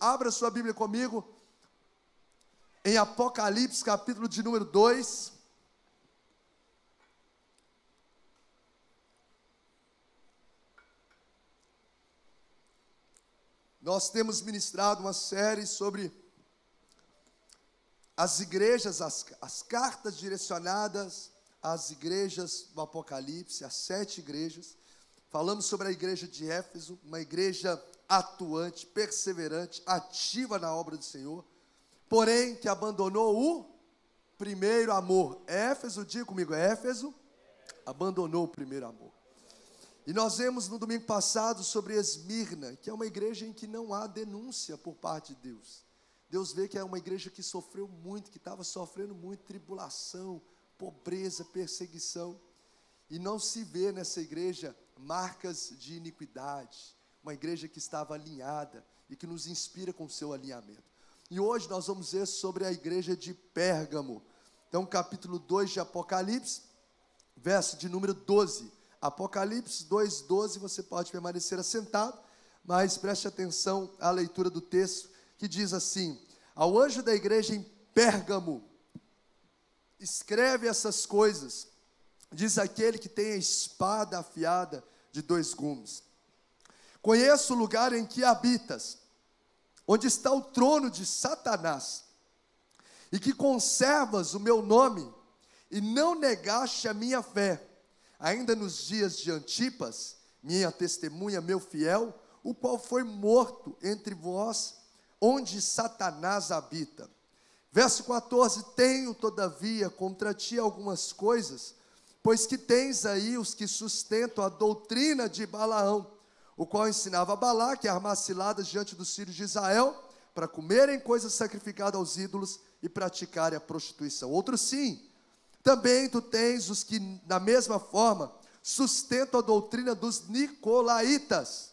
Abra sua Bíblia comigo em Apocalipse, capítulo de número 2. Nós temos ministrado uma série sobre as igrejas, as cartas direcionadas às igrejas do Apocalipse, as 7 igrejas. Falamos sobre a igreja de Éfeso, uma igreja atuante, perseverante, ativa na obra do Senhor, porém que abandonou o primeiro amor. Éfeso, diga comigo, Éfeso abandonou o primeiro amor. E nós vemos no domingo passado sobre Esmirna, que é uma igreja em que não há denúncia por parte de Deus. Deus vê que é uma igreja que sofreu muito, que estava sofrendo muito, tribulação, pobreza, perseguição. E não se vê nessa igreja marcas de iniquidade. Uma igreja que estava alinhada e que nos inspira com o seu alinhamento. E hoje nós vamos ver sobre a igreja de Pérgamo. Então, capítulo 2 de Apocalipse, verso de número 12. Apocalipse 2:12, você pode permanecer assentado, mas preste atenção à leitura do texto, que diz assim: ao anjo da igreja em Pérgamo, escreve essas coisas, diz aquele que tem a espada afiada de 2 gumes. Conheço o lugar em que habitas, onde está o trono de Satanás, e que conservas o meu nome, e não negaste a minha fé, ainda nos dias de Antipas, minha testemunha, meu fiel, o qual foi morto entre vós, onde Satanás habita. Verso 14, tenho todavia contra ti algumas coisas, pois que tens aí os que sustentam a doutrina de Balaão, o qual ensinava a Balaque a armar ciladas diante dos filhos de Israel, para comerem coisas sacrificadas aos ídolos e praticarem a prostituição. Outro sim, também tu tens os que, da mesma forma, sustentam a doutrina dos nicolaítas.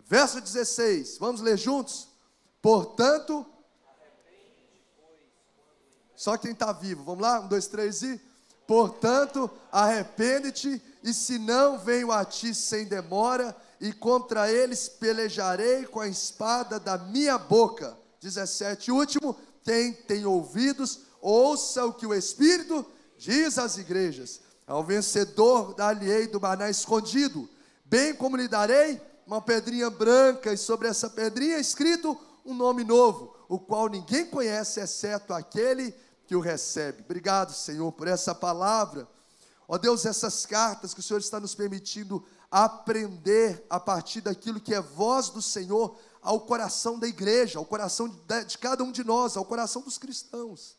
Verso 16, vamos ler juntos? Portanto, só quem está vivo, vamos lá? 1, 2, 3 e... Portanto, arrepende-te, e se não venho a ti sem demora, e contra eles pelejarei com a espada da minha boca. 17, último, quem tem ouvidos, ouça o que o Espírito diz às igrejas. Ao vencedor dar-lhe-ei do maná escondido, bem como lhe darei uma pedrinha branca, e sobre essa pedrinha escrito um nome novo, o qual ninguém conhece, exceto aquele que o recebe. Obrigado, Senhor, por essa palavra. Ó Deus, essas cartas que o Senhor está nos permitindo aprender a partir daquilo que é voz do Senhor ao coração da igreja, ao coração de cada um de nós, ao coração dos cristãos.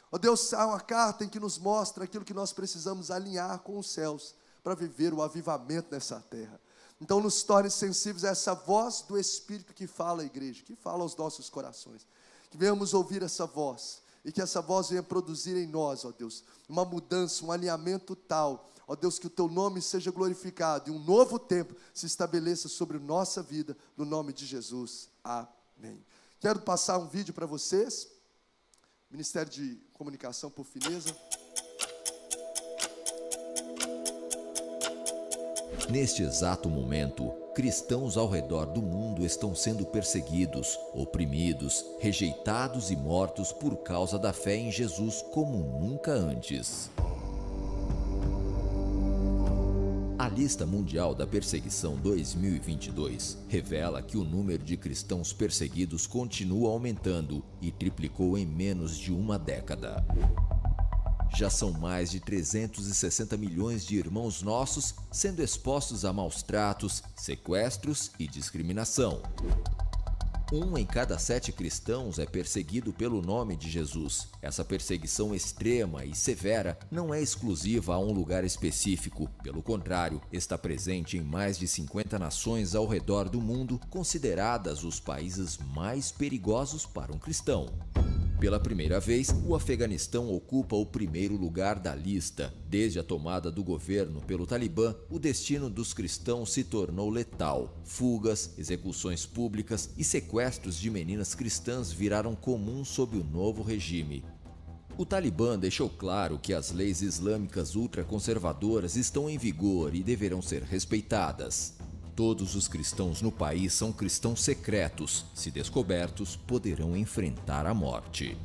Ó Deus, há uma carta em que nos mostra aquilo que nós precisamos alinhar com os céus para viver o avivamento nessa terra. Então nos torne sensíveis a essa voz do Espírito que fala à igreja, que fala aos nossos corações. Que venhamos ouvir essa voz e que essa voz venha produzir em nós, ó Deus, uma mudança, um alinhamento tal, ó Deus, que o Teu nome seja glorificado e um novo tempo se estabeleça sobre nossa vida, no nome de Jesus. Amém. Quero passar um vídeo para vocês. Ministério de Comunicação, por fineza. Neste exato momento, cristãos ao redor do mundo estão sendo perseguidos, oprimidos, rejeitados e mortos por causa da fé em Jesus como nunca antes. A lista mundial da perseguição 2022 revela que o número de cristãos perseguidos continua aumentando e triplicou em menos de uma década. Já são mais de 360 milhões de irmãos nossos sendo expostos a maus tratos, sequestros e discriminação. 1 em cada 7 cristãos é perseguido pelo nome de Jesus. Essa perseguição extrema e severa não é exclusiva a um lugar específico. Pelo contrário, está presente em mais de 50 nações ao redor do mundo, consideradas os países mais perigosos para um cristão. Pela primeira vez, o Afeganistão ocupa o primeiro lugar da lista. Desde a tomada do governo pelo Talibã, o destino dos cristãos se tornou letal. Fugas, execuções públicas e sequestros de meninas cristãs viraram comuns sob o novo regime. O Talibã deixou claro que as leis islâmicas ultraconservadoras estão em vigor e deverão ser respeitadas. Todos os cristãos no país são cristãos secretos. Se descobertos, poderão enfrentar a morte.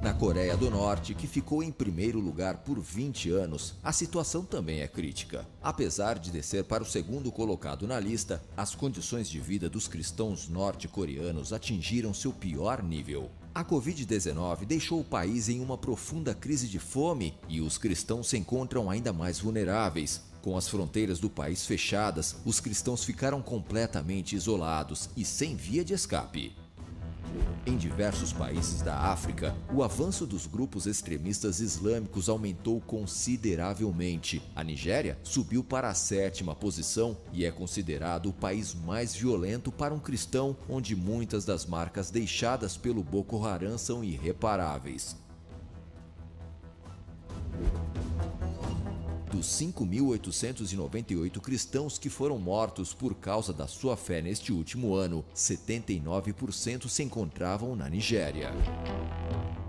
Na Coreia do Norte, que ficou em primeiro lugar por 20 anos, a situação também é crítica. Apesar de descer para o segundo colocado na lista, as condições de vida dos cristãos norte-coreanos atingiram seu pior nível. A Covid-19 deixou o país em uma profunda crise de fome e os cristãos se encontram ainda mais vulneráveis. Com as fronteiras do país fechadas, os cristãos ficaram completamente isolados e sem via de escape. Em diversos países da África, o avanço dos grupos extremistas islâmicos aumentou consideravelmente. A Nigéria subiu para a 7ª posição e é considerado o país mais violento para um cristão, onde muitas das marcas deixadas pelo Boko Haram são irreparáveis. Dos 5.898 cristãos que foram mortos por causa da sua fé neste último ano, 79% se encontravam na Nigéria.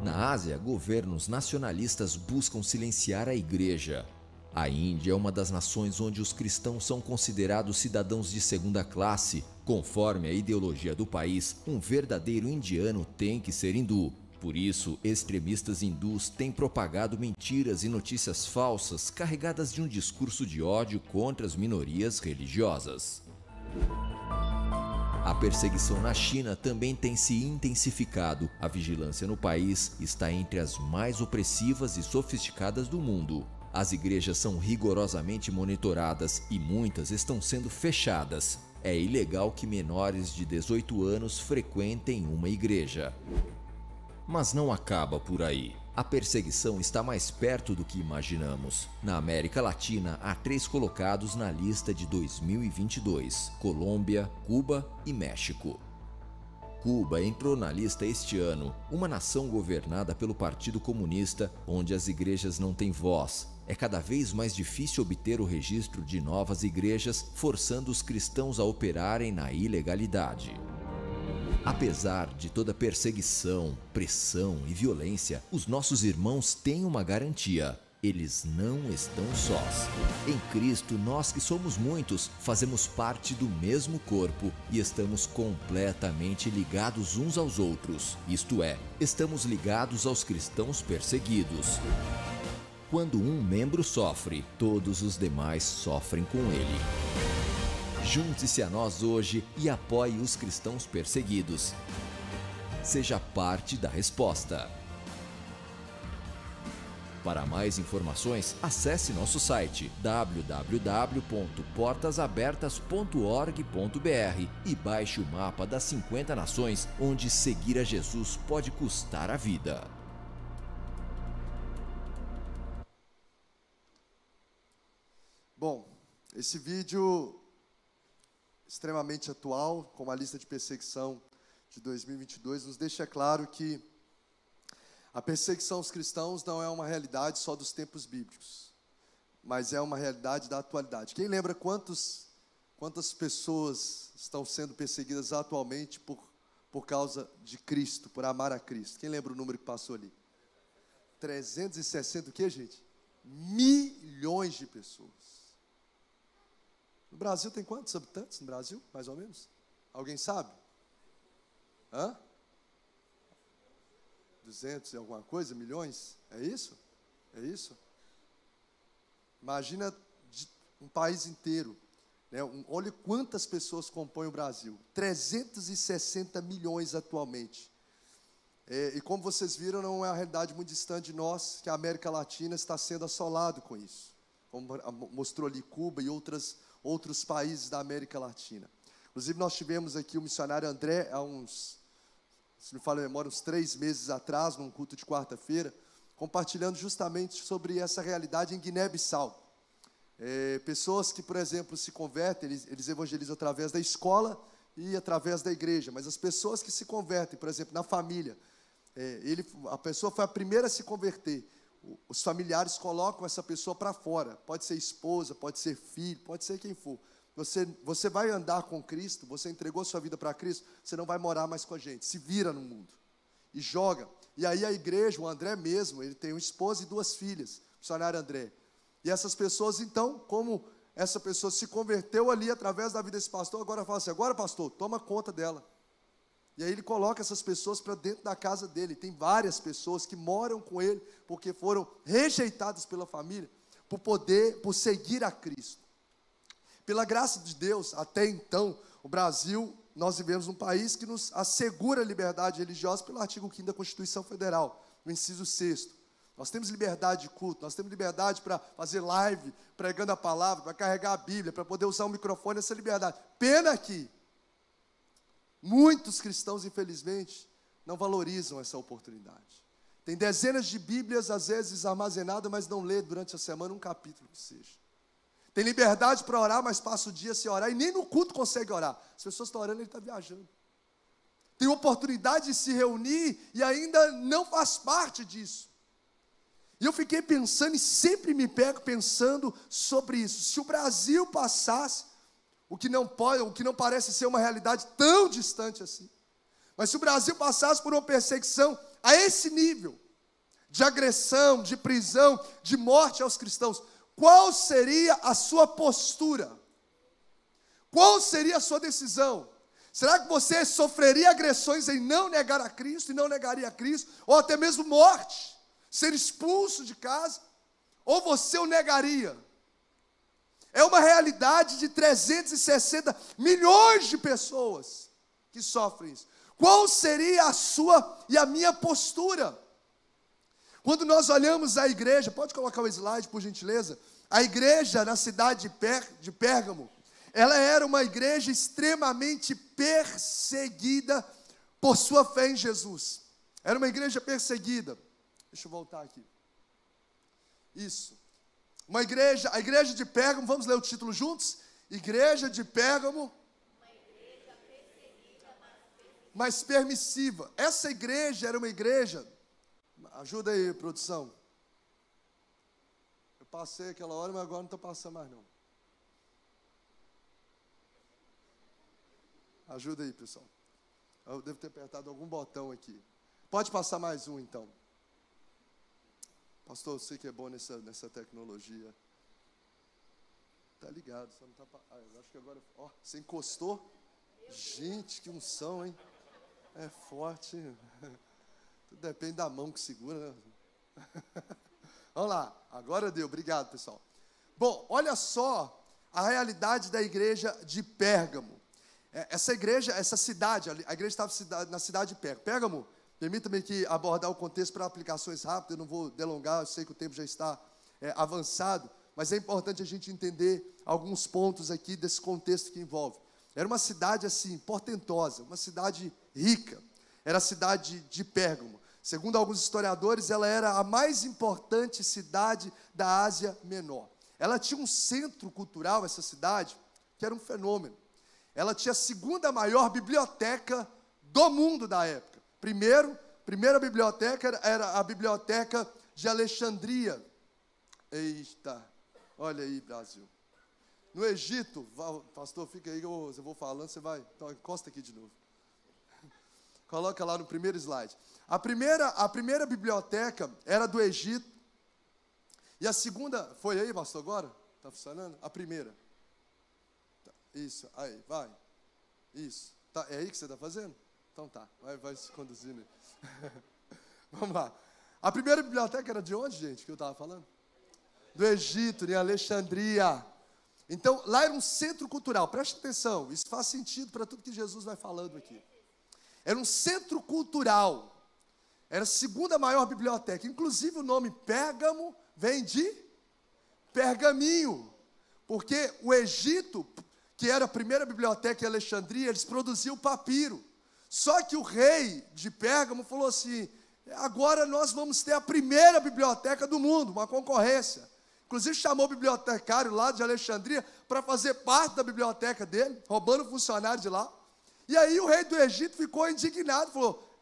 Na Ásia, governos nacionalistas buscam silenciar a igreja. A Índia é uma das nações onde os cristãos são considerados cidadãos de segunda classe. Conforme a ideologia do país, um verdadeiro indiano tem que ser hindu. Por isso, extremistas hindus têm propagado mentiras e notícias falsas carregadas de um discurso de ódio contra as minorias religiosas. A perseguição na China também tem se intensificado. A vigilância no país está entre as mais opressivas e sofisticadas do mundo. As igrejas são rigorosamente monitoradas e muitas estão sendo fechadas. É ilegal que menores de 18 anos frequentem uma igreja. Mas não acaba por aí. A perseguição está mais perto do que imaginamos. Na América Latina, há 3 colocados na lista de 2022: Colômbia, Cuba e México. Cuba entrou na lista este ano, uma nação governada pelo Partido Comunista, onde as igrejas não têm voz. É cada vez mais difícil obter o registro de novas igrejas, forçando os cristãos a operarem na ilegalidade. Apesar de toda perseguição, pressão e violência, os nossos irmãos têm uma garantia: eles não estão sós. Em Cristo, nós que somos muitos, fazemos parte do mesmo corpo e estamos completamente ligados uns aos outros. Isto é, estamos ligados aos cristãos perseguidos. Quando um membro sofre, todos os demais sofrem com ele. Junte-se a nós hoje e apoie os cristãos perseguidos. Seja parte da resposta. Para mais informações, acesse nosso site www.portasabertas.org.br e baixe o mapa das 50 nações onde seguir a Jesus pode custar a vida. Bom, esse vídeo extremamente atual, com a lista de perseguição de 2022, nos deixa claro que a perseguição aos cristãos não é uma realidade só dos tempos bíblicos, mas é uma realidade da atualidade. Quem lembra quantas pessoas estão sendo perseguidas atualmente por causa de Cristo, por amar a Cristo? Quem lembra o número que passou ali? 360 o quê, gente? Milhões de pessoas. No Brasil tem quantos habitantes no Brasil, mais ou menos? Alguém sabe? 200 e alguma coisa, milhões? É isso? É isso? Imagina um país inteiro, né? Olha quantas pessoas compõem o Brasil. 360 milhões atualmente. E como vocês viram, não é uma realidade muito distante de nós, que a América Latina está sendo assolado com isso. Como mostrou ali Cuba e outros países da América Latina. Inclusive, nós tivemos aqui o missionário André, há se me falha a memória, uns 3 meses atrás, num culto de quarta-feira, compartilhando justamente sobre essa realidade em Guiné-Bissau. Pessoas que, por exemplo, se convertem, eles evangelizam através da escola e através da igreja, mas as pessoas que se convertem, por exemplo, na família, a pessoa foi a primeira a se converter, os familiares colocam essa pessoa para fora, pode ser esposa, pode ser filho, pode ser quem for. Você vai andar com Cristo, você entregou sua vida para Cristo, você não vai morar mais com a gente, se vira no mundo, e joga. E aí a igreja, o André mesmo, ele tem uma esposa e 2 filhas, o missionário André. E essas pessoas, então, como essa pessoa se converteu ali através da vida desse pastor, agora fala assim, agora pastor, toma conta dela. E aí ele coloca essas pessoas para dentro da casa dele. Tem várias pessoas que moram com ele, porque foram rejeitadas pela família, por seguir a Cristo. Pela graça de Deus, até então, o Brasil, nós vivemos num país que nos assegura a liberdade religiosa pelo artigo 5º da Constituição Federal, no inciso 6º. Nós temos liberdade de culto, nós temos liberdade para fazer live, pregando a palavra, para carregar a Bíblia, para poder usar o microfone, essa liberdade. Pena que muitos cristãos, infelizmente, não valorizam essa oportunidade. Tem dezenas de Bíblias, às vezes, armazenadas, mas não lê durante a semana um capítulo que seja. Tem liberdade para orar, mas passa o dia sem orar, e nem no culto consegue orar. As pessoas estão orando, ele está viajando. Tem oportunidade de se reunir e ainda não faz parte disso. E eu fiquei pensando, e sempre me pego pensando sobre isso. Se o Brasil passasse, o que não parece ser uma realidade tão distante assim, mas se o Brasil passasse por uma perseguição a esse nível, de agressão, de prisão, de morte aos cristãos, qual seria a sua postura? Qual seria a sua decisão? Será que você sofreria agressões em não negar a Cristo, e não negaria a Cristo, ou até mesmo morte, ser expulso de casa, ou você o negaria? É uma realidade de 360 milhões de pessoas que sofrem isso. Qual seria a sua e a minha postura? Quando nós olhamos a igreja, pode colocar o slide, por gentileza? A igreja na cidade de Pérgamo, ela era uma igreja extremamente perseguida por sua fé em Jesus. Era uma igreja perseguida. Deixa eu voltar aqui. Isso. A igreja de Pérgamo, vamos ler o título juntos? Igreja de Pérgamo, uma igreja perseguida, mas permissiva. Essa igreja era uma igreja, ajuda aí, produção. Eu passei aquela hora, mas agora não estou passando mais não. Ajuda aí, pessoal. Eu devo ter apertado algum botão aqui. Pode passar mais um, então. Pastor, eu sei que é bom nessa tecnologia. Tá ligado, só não tá... eu acho que agora... Ó, você encostou? Gente, que unção, hein? É forte. Tudo depende da mão que segura, né? Vamos lá, agora deu. Obrigado, pessoal. Bom, olha só a realidade da igreja de Pérgamo. Essa igreja, essa cidade, a igreja estava na cidade de Pérgamo. Pérgamo, permita-me aqui abordar o contexto para aplicações rápidas, eu não vou delongar, eu sei que o tempo já está avançado, mas é importante a gente entender alguns pontos aqui desse contexto que envolve. Era uma cidade assim, portentosa, uma cidade rica, era a cidade de Pérgamo. Segundo alguns historiadores, ela era a mais importante cidade da Ásia Menor. Ela tinha um centro cultural, essa cidade, que era um fenômeno. Ela tinha a segunda maior biblioteca do mundo da época. Primeira biblioteca era a biblioteca de Alexandria. Eita, olha aí, Brasil. No Egito, pastor, fica aí que eu vou falando, você vai, então encosta aqui de novo. Coloca lá no primeiro slide. A primeira biblioteca era do Egito. E a segunda, foi aí, pastor, agora? Está funcionando? A primeira. Isso, aí, vai. Isso. Tá, é aí que você está fazendo? Então tá, vai se conduzindo. Vamos lá. A primeira biblioteca era de onde, gente, que eu estava falando? Do Egito, em Alexandria. Então, lá era um centro cultural. Preste atenção, isso faz sentido para tudo que Jesus vai falando aqui. Era um centro cultural. Era a segunda maior biblioteca. Inclusive, o nome Pérgamo vem de pergaminho. Porque o Egito, que era a primeira biblioteca em Alexandria, eles produziam papiro. Só que o rei de Pérgamo falou assim, agora nós vamos ter a primeira biblioteca do mundo, uma concorrência. Inclusive chamou o bibliotecário lá de Alexandria para fazer parte da biblioteca dele, roubando funcionário de lá. E aí o rei do Egito ficou indignado, falou,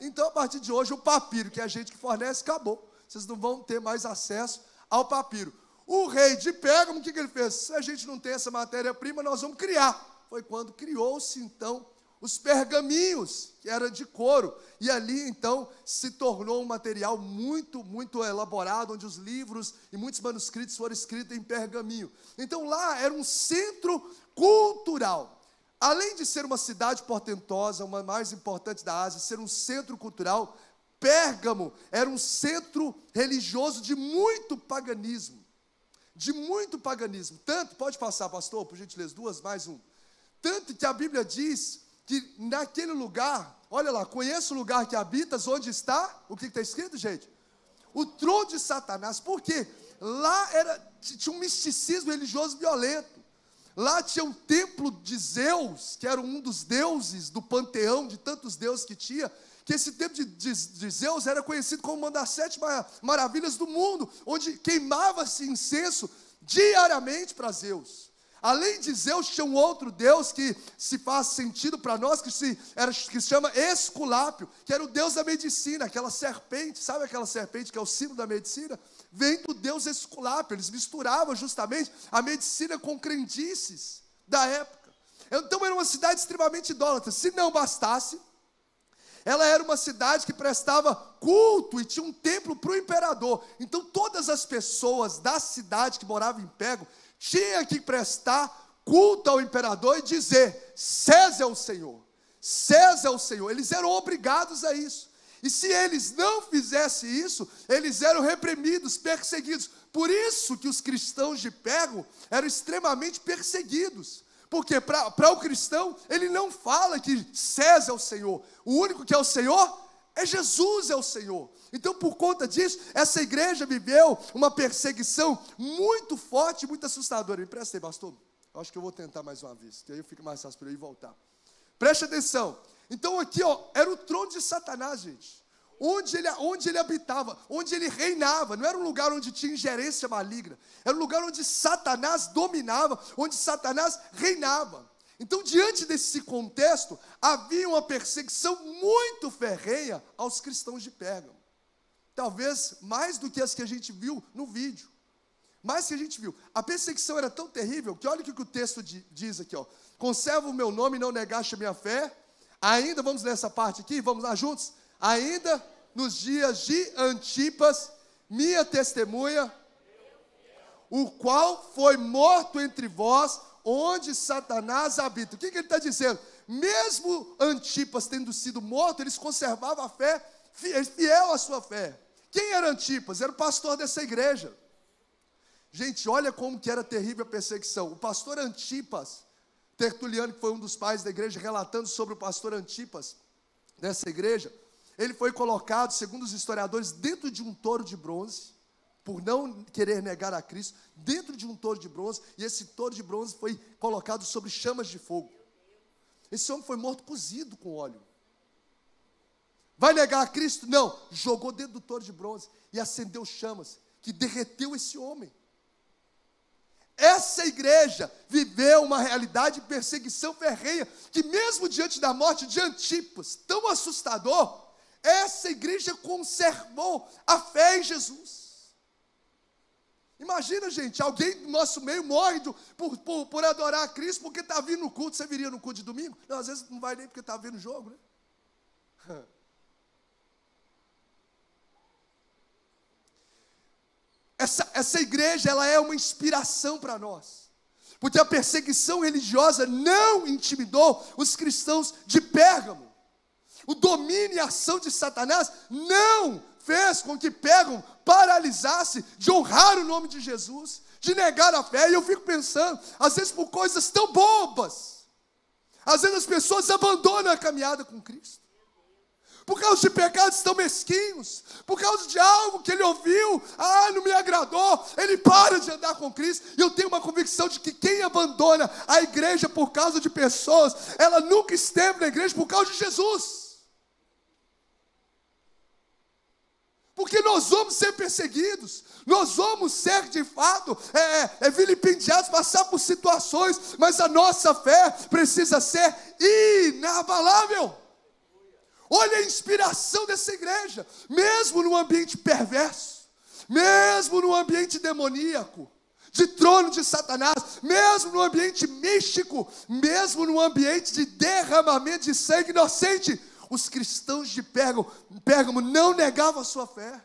então a partir de hoje o papiro que a gente que fornece acabou. Vocês não vão ter mais acesso ao papiro. O rei de Pérgamo, o que ele fez? Se a gente não tem essa matéria-prima, nós vamos criar. Foi quando criou-se, então, os pergaminhos, que era de couro. E ali, então, se tornou um material muito, muito elaborado, onde os livros e muitos manuscritos foram escritos em pergaminho. Então, lá era um centro cultural. Além de ser uma cidade portentosa, uma mais importante da Ásia, ser um centro cultural, Pérgamo era um centro religioso de muito paganismo. De muito paganismo. Tanto, pode passar, pastor, por gentileza, duas, mais um. Tanto que a Bíblia diz que naquele lugar, olha lá, conheça o lugar que habitas, onde está, o que está escrito, gente? O trono de Satanás. Por quê? Lá tinha um misticismo religioso violento. Lá tinha um templo de Zeus, que era um dos deuses do panteão, de tantos deuses que tinha, que esse templo de Zeus era conhecido como uma das 7 maravilhas do mundo, onde queimava-se incenso diariamente para Zeus. Além de Zeus, tinha um outro deus que se faz sentido para nós, que se chama Esculápio, que era o deus da medicina, aquela serpente, sabe aquela serpente que é o símbolo da medicina? Vem do deus Esculápio. Eles misturavam justamente a medicina com crendices da época. Então era uma cidade extremamente idólatra. Se não bastasse, ela era uma cidade que prestava culto e tinha um templo para o imperador. Então todas as pessoas da cidade que moravam em Pérgamo tinham que prestar culto ao imperador e dizer: César é o Senhor, César é o Senhor. Eles eram obrigados a isso. E se eles não fizessem isso, eles eram reprimidos, perseguidos. Por isso que os cristãos de Pérgamo eram extremamente perseguidos. Porque para o cristão, ele não fala que César é o Senhor. O único que é o Senhor é Jesus, é o Senhor. Então, por conta disso, essa igreja viveu uma perseguição muito forte, muito assustadora. Me presta aí, pastor. Eu acho que eu vou tentar mais uma vez, que aí fica mais fácil para eu ir voltar. Preste atenção. Então aqui, era o trono de Satanás, gente. Onde ele habitava, onde ele reinava. Não era um lugar onde tinha ingerência maligna. Era um lugar onde Satanás dominava, onde Satanás reinava. Então, diante desse contexto, havia uma perseguição muito ferrenha aos cristãos de Pérgamo. Talvez mais do que as que a gente viu no vídeo. Mais que a gente viu. A perseguição era tão terrível que olha o que o texto diz aqui. Conserva o meu nome e não negaste a minha fé. Ainda, vamos ler essa parte aqui, vamos lá juntos. Ainda nos dias de Antipas, minha testemunha, o qual foi morto entre vós, onde Satanás habita. O que ele está dizendo? Mesmo Antipas tendo sido morto, eles conservavam a fé, fiel à sua fé. Quem era Antipas? Era o pastor dessa igreja. Gente, olha como que era terrível a perseguição. O pastor Antipas, Tertuliano, que foi um dos pais da igreja, relatando sobre o pastor Antipas dessa igreja, ele foi colocado, segundo os historiadores, dentro de um touro de bronze, por não querer negar a Cristo, dentro de um touro de bronze, e esse touro de bronze foi colocado sobre chamas de fogo. Esse homem foi morto cozido com óleo. Vai negar a Cristo? Não. Jogou dentro do touro de bronze e acendeu chamas, que derreteu esse homem. Essa igreja viveu uma realidade de perseguição ferrenha, que mesmo diante da morte de Antipas, tão assustador, essa igreja conservou a fé em Jesus. Imagina, gente, alguém do nosso meio morre por adorar a Cristo, porque está vindo no culto. Você viria no culto de domingo? Não, às vezes não vai nem porque está vendo o jogo, né? Essa igreja, ela é uma inspiração para nós. Porque a perseguição religiosa não intimidou os cristãos de Pérgamo. O domínio e a ação de Satanás não fez com que Pérgamo paralisasse de honrar o nome de Jesus, de negar a fé. E eu fico pensando, às vezes por coisas tão bobas, às vezes as pessoas abandonam a caminhada com Cristo. Por causa de pecados tão mesquinhos, por causa de algo que ele ouviu, não me agradou, ele para de andar com Cristo. E eu tenho uma convicção de que quem abandona a igreja por causa de pessoas, ela nunca esteve na igreja por causa de Jesus. Porque nós vamos ser perseguidos, nós vamos ser de fato vilipendiados, passar por situações, mas a nossa fé precisa ser inabalável. Olha a inspiração dessa igreja, mesmo num ambiente perverso, mesmo num ambiente demoníaco, de trono de Satanás, mesmo no ambiente místico, mesmo no ambiente de derramamento de sangue inocente. Os cristãos de Pérgamo não negavam a sua fé,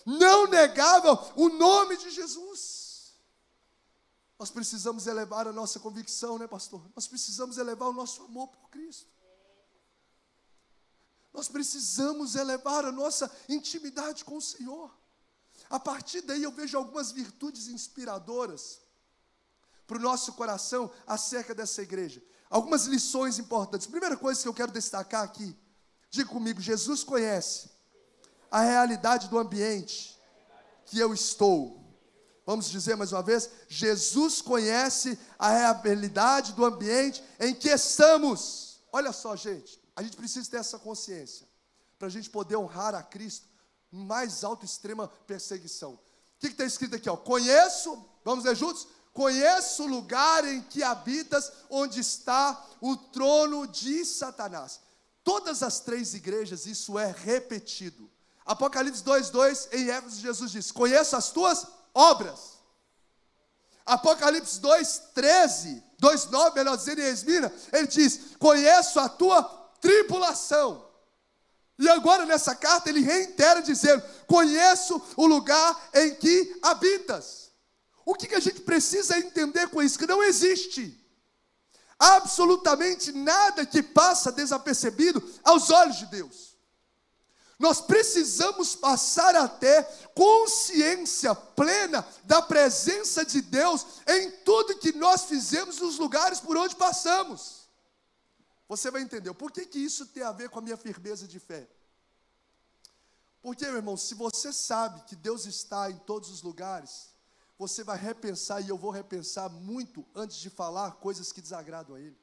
não negavam o nome de Jesus. Nós precisamos elevar a nossa convicção, né, pastor? Nós precisamos elevar o nosso amor por Cristo. Nós precisamos elevar a nossa intimidade com o Senhor. A partir daí eu vejo algumas virtudes inspiradoras para o nosso coração acerca dessa igreja. Algumas lições importantes. Primeira coisa que eu quero destacar aqui, diga comigo: Jesus conhece a realidade do ambiente que eu estou. Vamos dizer mais uma vez: Jesus conhece a realidade do ambiente em que estamos. Olha só, gente, a gente precisa ter essa consciência para a gente poder honrar a Cristo em mais alta extrema perseguição. O que está escrito aqui? Conheço, vamos ler juntos? Conheço o lugar em que habitas, onde está o trono de Satanás. Todas as três igrejas isso é repetido. Apocalipse 2:2, em Éfeso, Jesus diz: conheço as tuas obras. Apocalipse 2:13, 2:9, melhor dizendo, em Esmina, ele diz: conheço a tua tribulação. E agora nessa carta ele reitera dizendo: conheço o lugar em que habitas. O que a gente precisa entender com isso? Que não existe absolutamente nada que passa desapercebido aos olhos de Deus. Nós precisamos passar a ter consciência plena da presença de Deus em tudo que nós fizemos nos lugares por onde passamos. Você vai entender por que isso tem a ver com a minha firmeza de fé. Porque, meu irmão, se você sabe que Deus está em todos os lugares, você vai repensar, e eu vou repensar muito antes de falar coisas que desagradam a Ele.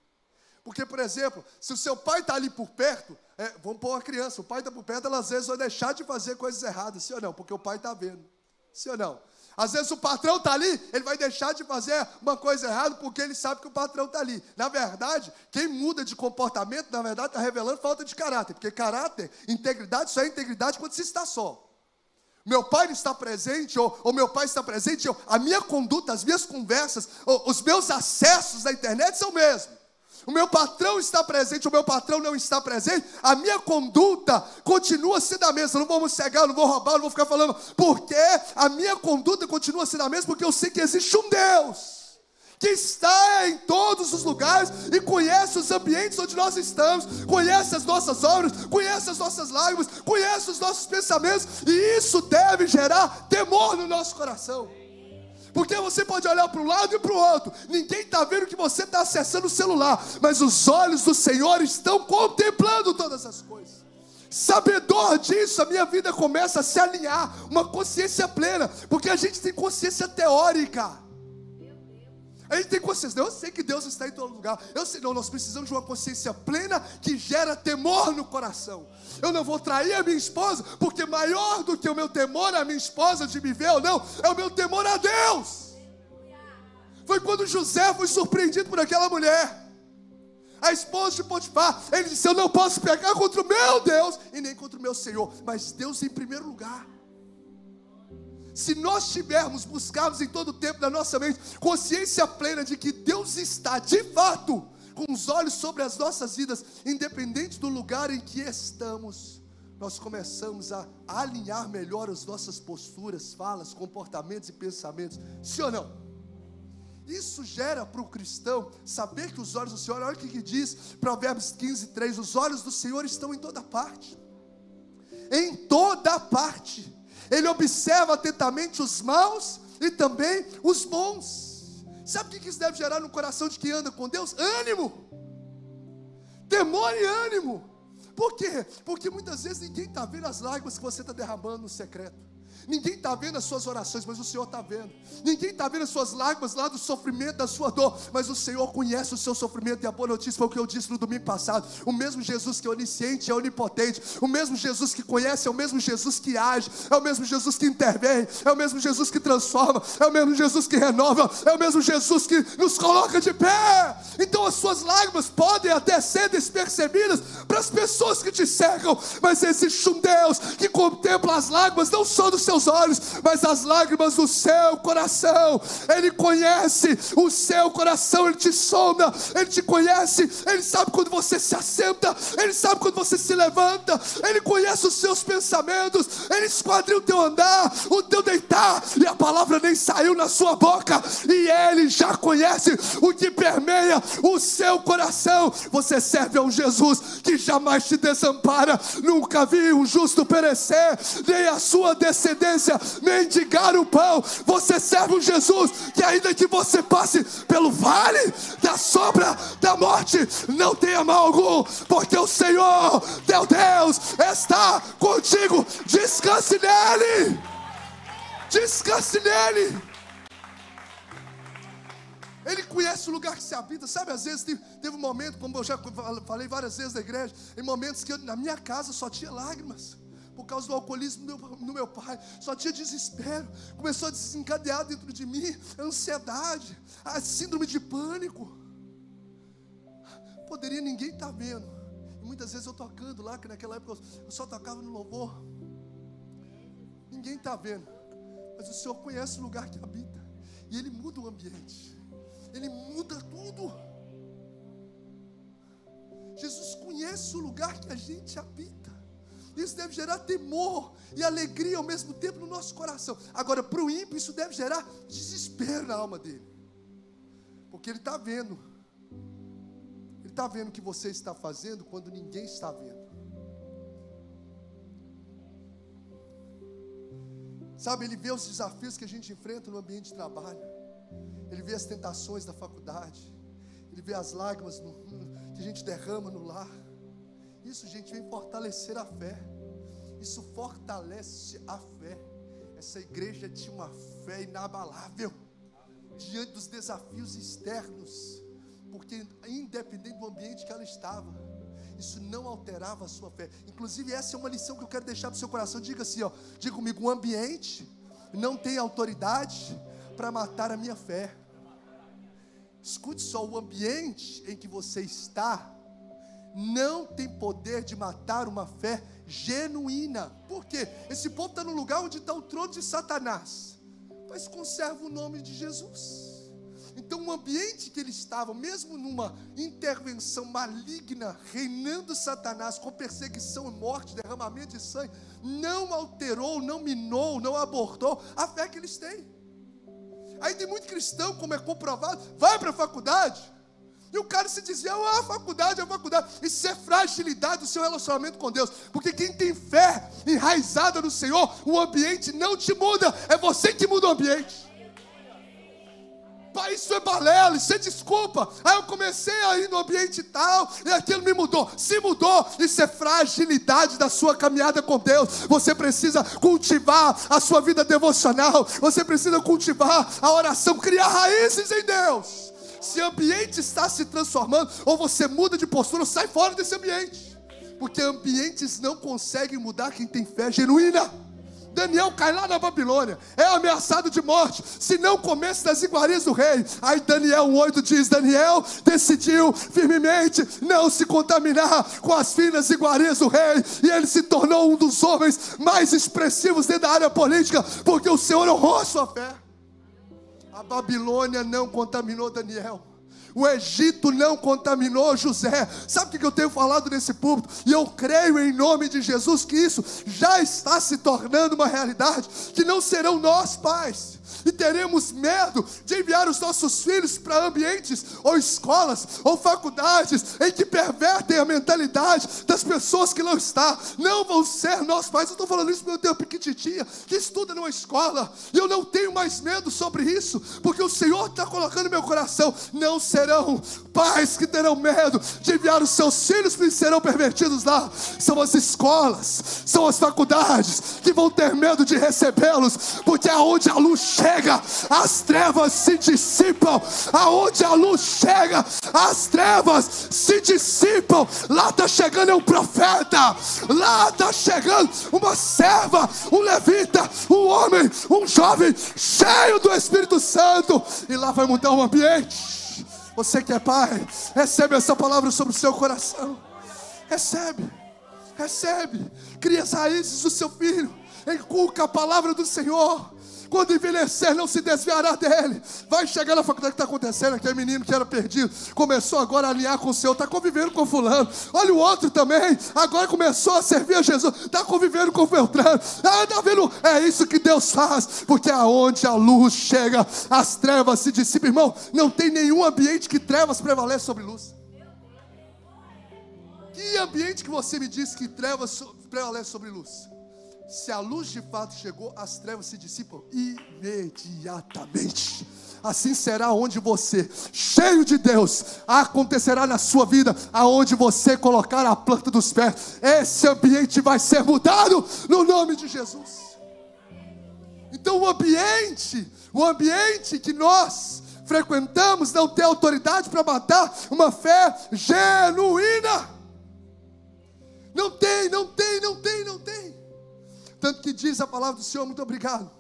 Porque, por exemplo, se o seu pai está ali por perto, vamos pôr uma criança, o pai está por perto, ela às vezes vai deixar de fazer coisas erradas, sim ou não? Porque o pai está vendo, sim ou não? Às vezes o patrão está ali, ele vai deixar de fazer uma coisa errada porque ele sabe que o patrão está ali. Na verdade, quem muda de comportamento, na verdade, está revelando falta de caráter. Porque caráter, integridade, só é integridade quando se está só. Meu pai não está presente, ou meu pai está presente, a minha conduta, as minhas conversas, os meus acessos na internet são o mesmo. O meu patrão está presente, o meu patrão não está presente, a minha conduta continua sendo a mesma. Eu não vou me cegar, eu não vou roubar, eu não vou ficar falando, porque a minha conduta continua sendo a mesma, porque eu sei que existe um Deus que está em todos os lugares e conhece os ambientes onde nós estamos, conhece as nossas obras, conhece as nossas lágrimas, conhece os nossos pensamentos, e isso deve gerar temor no nosso coração. Porque você pode olhar para um lado e para o outro, ninguém está vendo que você está acessando o celular, mas os olhos do Senhor estão contemplando todas as coisas. Sabedor disso, a minha vida começa a se alinhar, uma consciência plena, porque a gente tem consciência teórica. A gente tem consciência, eu sei que Deus está em todo lugar, eu sei, não, nós precisamos de uma consciência plena que gera temor no coração. Eu não vou trair a minha esposa, porque maior do que o meu temor a minha esposa de me ver ou não, é o meu temor a Deus. Foi quando José foi surpreendido por aquela mulher, a esposa de Potifar. Ele disse: eu não posso pecar contra o meu Deus e nem contra o meu Senhor, mas Deus em primeiro lugar. Se nós tivermos, buscarmos em todo o tempo da nossa mente consciência plena de que Deus está de fato com os olhos sobre as nossas vidas, independente do lugar em que estamos, nós começamos a alinhar melhor as nossas posturas, falas, comportamentos e pensamentos, sim ou não? Isso gera para o cristão saber que os olhos do Senhor, olha o que diz Provérbios 15:3, os olhos do Senhor estão em toda parte, em toda parte. Ele observa atentamente os maus e também os bons. Sabe o que isso deve gerar no coração de quem anda com Deus? Ânimo, temor e ânimo. Por quê? Porque muitas vezes ninguém está vendo as lágrimas que você está derramando no secreto. Ninguém está vendo as suas orações, mas o Senhor está vendo. Ninguém está vendo as suas lágrimas lá do sofrimento, da sua dor, mas o Senhor conhece o seu sofrimento. E a boa notícia foi o que eu disse no domingo passado: o mesmo Jesus que é onisciente, é onipotente, o mesmo Jesus que conhece, é o mesmo Jesus que age, é o mesmo Jesus que intervém, é o mesmo Jesus que transforma, é o mesmo Jesus que renova, é o mesmo Jesus que nos coloca de pé. Então as suas lágrimas podem até ser despercebidas para as pessoas que te cercam, mas existe um Deus que contempla as lágrimas não só dos seus seus olhos, mas as lágrimas do seu coração. Ele conhece o seu coração, Ele te sonda, Ele te conhece, Ele sabe quando você se assenta, Ele sabe quando você se levanta, Ele conhece os seus pensamentos, Ele esquadrinha o teu andar, o teu deitar, e a palavra nem saiu na sua boca, e Ele já conhece o que permeia o seu coração. Você serve a um Jesus que jamais te desampara. Nunca vi um justo perecer, nem a sua descendência mendigar o pão. Você serve um Jesus que, ainda que você passe pelo vale da sombra da morte, não tenha mal algum, porque o Senhor teu Deus está contigo. Descanse nele, descanse nele. Ele conhece o lugar que se habita. Sabe, às vezes teve um momento, como eu já falei várias vezes na igreja, em momentos que na minha casa só tinha lágrimas, por causa do alcoolismo do meu pai, só tinha desespero. Começou a desencadear dentro de mim a ansiedade, a síndrome de pânico. Poderia ninguém estar vendo, e muitas vezes eu tocando lá, que naquela época eu só tocava no louvor, ninguém está vendo, mas o Senhor conhece o lugar que habita, e Ele muda o ambiente, Ele muda tudo. Jesus conhece o lugar que a gente habita. Isso deve gerar temor e alegria ao mesmo tempo no nosso coração. Agora, para o ímpio, isso deve gerar desespero na alma dele, porque ele está vendo. Ele está vendo o que você está fazendo quando ninguém está vendo. Sabe, ele vê os desafios que a gente enfrenta no ambiente de trabalho. Ele vê as tentações da faculdade. Ele vê as lágrimas que a gente derrama no lar. Isso, gente, vem fortalecer a fé. Isso fortalece a fé. Essa igreja tinha uma fé inabalável diante dos desafios externos, porque independente do ambiente que ela estava, isso não alterava a sua fé. Inclusive, essa é uma lição que eu quero deixar para o seu coração. Diga assim, ó, diga comigo: o ambiente não tem autoridade para matar a minha fé. Escute só, o ambiente em que você está não tem poder de matar uma fé genuína. Por quê? Esse povo está no lugar onde está o trono de Satanás, mas conserva o nome de Jesus. Então o ambiente que eles estavam, mesmo numa intervenção maligna, reinando Satanás, com perseguição e morte, derramamento de sangue, não alterou, não minou, não abortou a fé que eles têm. Aí tem muito cristão, como é comprovado, vai para a faculdade, e o cara se dizia: a faculdade, a faculdade. Isso é fragilidade do seu relacionamento com Deus, porque quem tem fé enraizada no Senhor, o ambiente não te muda, é você que muda o ambiente. Pai, isso é balela, isso é desculpa. Aí eu comecei a ir no ambiente tal, e aquilo me mudou. Se mudou, isso é fragilidade da sua caminhada com Deus. Você precisa cultivar a sua vida devocional, você precisa cultivar a oração, criar raízes em Deus. Se o ambiente está se transformando, ou você muda de postura, ou sai fora desse ambiente, porque ambientes não conseguem mudar quem tem fé genuína. Daniel cai lá na Babilônia, é ameaçado de morte, se não comesse das iguarias do rei. Aí Daniel 1:8 diz: Daniel decidiu firmemente não se contaminar com as finas iguarias do rei, e ele se tornou um dos homens mais expressivos dentro da área política, porque o Senhor honrou a sua fé. A Babilônia não contaminou Daniel, o Egito não contaminou José. Sabe o que eu tenho falado nesse púlpito? E eu creio em nome de Jesus que isso já está se tornando uma realidade, que não serão nós pais, e teremos medo de enviar os nossos filhos para ambientes, ou escolas, ou faculdades, em que pervertem a mentalidade das pessoas que não estão. Não vão ser nós pais. Eu estou falando isso para meu Deus pequititinha, que estuda numa escola, e eu não tenho mais medo sobre isso, porque o Senhor está colocando no meu coração: não serão pais que terão medo de enviar os seus filhos que serão pervertidos lá. São as escolas, são as faculdades que vão ter medo de recebê-los, porque aonde a luz chega, as trevas se dissipam. Aonde a luz chega, as trevas se dissipam. Lá está chegando um profeta, lá está chegando uma serva, um levita, um homem, um jovem cheio do Espírito Santo, e lá vai mudar o ambiente. Você que é pai, recebe essa palavra sobre o seu coração. Recebe. Recebe, cria as raízes do seu filho, inculca a palavra do Senhor. Quando envelhecer, não se desviará dele. Vai chegar na faculdade. O que está acontecendo? Aquele menino que era perdido começou agora a alinhar com o Senhor, está convivendo com fulano. Olha o outro também, agora começou a servir a Jesus, está convivendo com o Beltrano. Está vendo? É isso que Deus faz, porque aonde a luz chega, as trevas se dissipam. Irmão, não tem nenhum ambiente que trevas prevalece sobre luz. Que ambiente que você me diz que trevas prevalece sobre luz? Se a luz de fato chegou, as trevas se dissipam imediatamente. Assim será onde você, cheio de Deus, acontecerá na sua vida, aonde você colocar a planta dos pés. Esse ambiente vai ser mudado no nome de Jesus. Então o ambiente que nós frequentamos não tem autoridade para matar uma fé genuína. Não tem. Tanto que diz a palavra do Senhor, muito obrigado,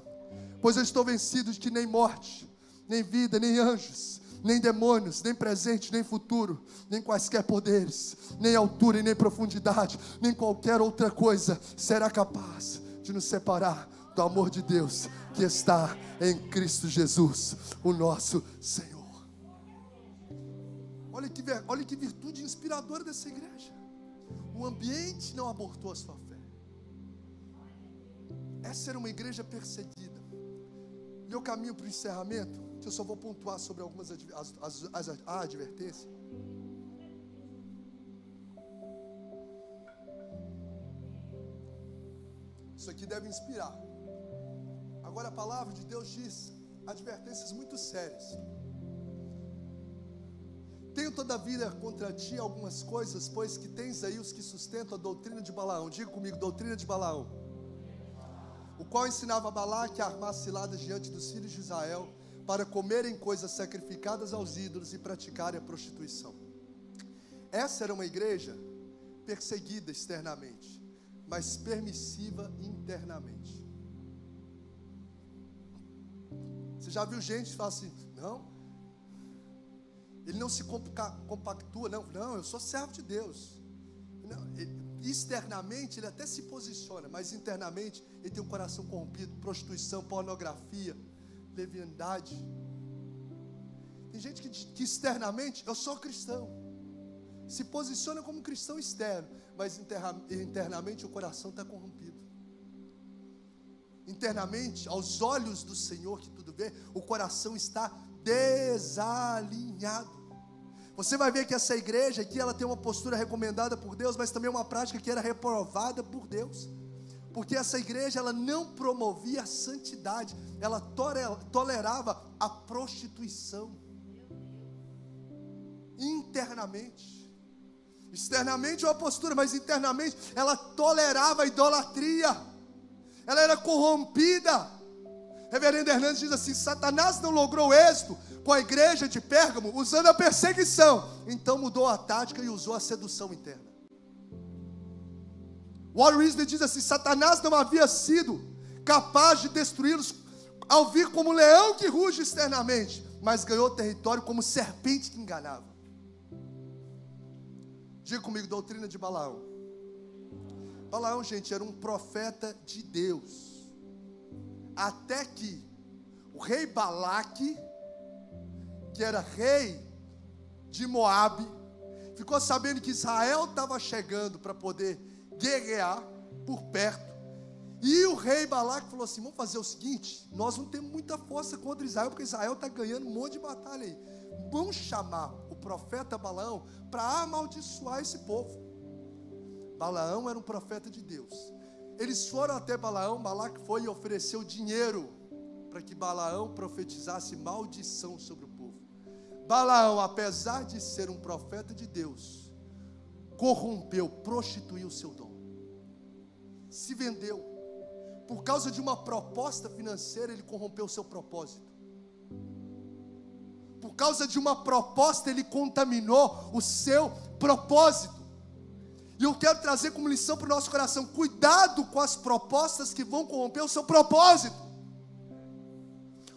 pois eu estou vencido de que nem morte, nem vida, nem anjos, nem demônios, nem presente, nem futuro, nem quaisquer poderes, nem altura e nem profundidade, nem qualquer outra coisa será capaz de nos separar do amor de Deus que está em Cristo Jesus, o nosso Senhor. Olha que virtude inspiradora dessa igreja. O ambiente não abortou a sua fé. Essa era uma igreja perseguida. E eu caminho para o encerramento, que eu só vou pontuar sobre algumas advertências. Isso aqui deve inspirar. Agora a palavra de Deus diz advertências muito sérias. Tenho todavia contra ti algumas coisas, pois que tens aí os que sustentam a doutrina de Balaão. Diga comigo, doutrina de Balaão. O qual ensinava a Balaque a armar ciladas diante dos filhos de Israel, para comerem coisas sacrificadas aos ídolos e praticarem a prostituição. Essa era uma igreja perseguida externamente, mas permissiva internamente. Você já viu gente que fala assim, não, ele não se compactua, não, eu sou servo de Deus. Não, externamente ele até se posiciona, mas internamente ele tem um coração corrompido, prostituição, pornografia, leviandade. Tem gente que externamente, eu sou cristão, se posiciona como cristão externo, mas internamente o coração está corrompido. Internamente, aos olhos do Senhor que tudo vê, o coração está desalinhado. Você vai ver que essa igreja aqui, ela tem uma postura recomendada por Deus, mas também uma prática que era reprovada por Deus. Porque essa igreja, ela não promovia a santidade, ela tolerava a prostituição. Internamente. Externamente é uma postura, mas internamente ela tolerava a idolatria. Ela era corrompida. Reverendo Hernandes diz assim, Satanás não logrou êxito com a igreja de Pérgamo usando a perseguição, então mudou a tática e usou a sedução interna. Warren Wiersbe diz assim, Satanás não havia sido capaz de destruí-los ao vir como leão que ruge externamente, mas ganhou território como serpente que enganava. Diga comigo, doutrina de Balaão. Balaão, gente, era um profeta de Deus, até que o rei Balaque, que era rei de Moabe, ficou sabendo que Israel estava chegando para poder guerrear por perto. E o rei Balaque falou assim, vamos fazer o seguinte, nós não temos muita força contra Israel, porque Israel está ganhando um monte de batalha aí. Vamos chamar o profeta Balaão para amaldiçoar esse povo. Balaão era um profeta de Deus. Eles foram até Balaão, Balaque foi e ofereceu dinheiro para que Balaão profetizasse maldição sobre o povo. Balaão, apesar de ser um profeta de Deus, corrompeu, prostituiu o seu dom, se vendeu. Por causa de uma proposta financeira, ele corrompeu o seu propósito. Por causa de uma proposta, ele contaminou o seu propósito. E eu quero trazer como lição para o nosso coração, cuidado com as propostas que vão corromper o seu propósito.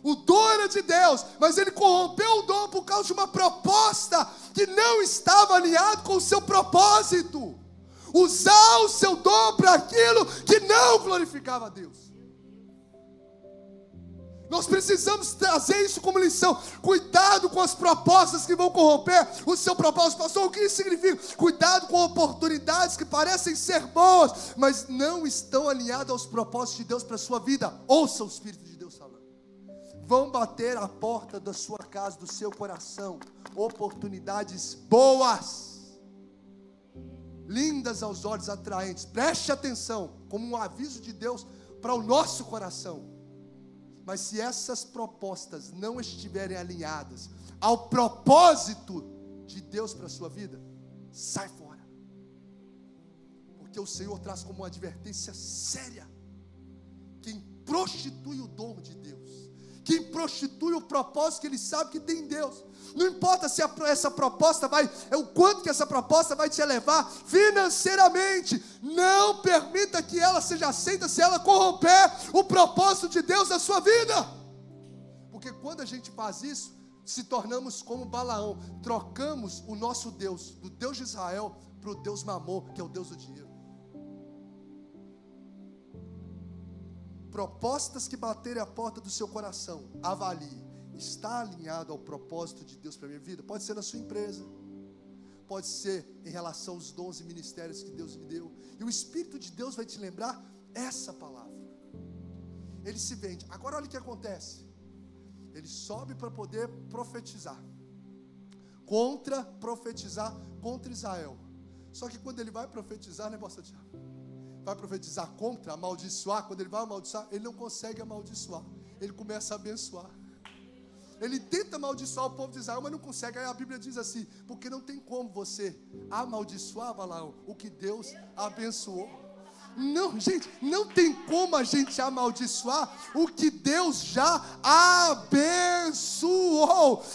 O dom era de Deus, mas ele corrompeu o dom por causa de uma proposta que não estava alinhado com o seu propósito. usar o seu dom para aquilo que não glorificava a Deus. Nós precisamos trazer isso como lição. Cuidado com as propostas que vão corromper o seu propósito. Pastor, o que isso significa? Cuidado com oportunidades que parecem ser boas, mas não estão alinhadas aos propósitos de Deus para a sua vida. Ouça o Espírito de Deus falando. Vão bater a porta da sua casa, do seu coração, oportunidades boas, lindas aos olhos, atraentes. Preste atenção, como um aviso de Deus para o nosso coração. Mas se essas propostas não estiverem alinhadas ao propósito de Deus para a sua vida, sai fora. Porque o Senhor traz como uma advertência séria: quem prostitui o dom de Deus, quem prostitui o propósito que ele sabe que tem em Deus, não importa se essa proposta o quanto que essa proposta vai te elevar financeiramente, não permita que ela seja aceita se ela corromper o propósito de Deus na sua vida. Porque quando a gente faz isso, se tornamos como Balaão, trocamos o nosso Deus, do Deus de Israel, para o Deus Mamon, que é o Deus do dinheiro. Propostas que baterem a porta do seu coração, avalie. Está alinhado ao propósito de Deus para a minha vida? Pode ser na sua empresa, pode ser em relação aos dons e ministérios que Deus lhe deu. E o Espírito de Deus vai te lembrar essa palavra. Ele se vende. Agora olha o que acontece. Ele sobe para poder profetizar contra Israel. Só que quando ele vai profetizar, né, pastor Tiago? Vai profetizar contra, amaldiçoar. Quando ele vai amaldiçoar, ele não consegue amaldiçoar, ele começa a abençoar. Ele tenta amaldiçoar o povo de Israel, mas não consegue. Aí a Bíblia diz assim: porque não tem como você amaldiçoar, Balaão, o que Deus abençoou. Não, gente, não tem como a gente amaldiçoar o que Deus já abençoou.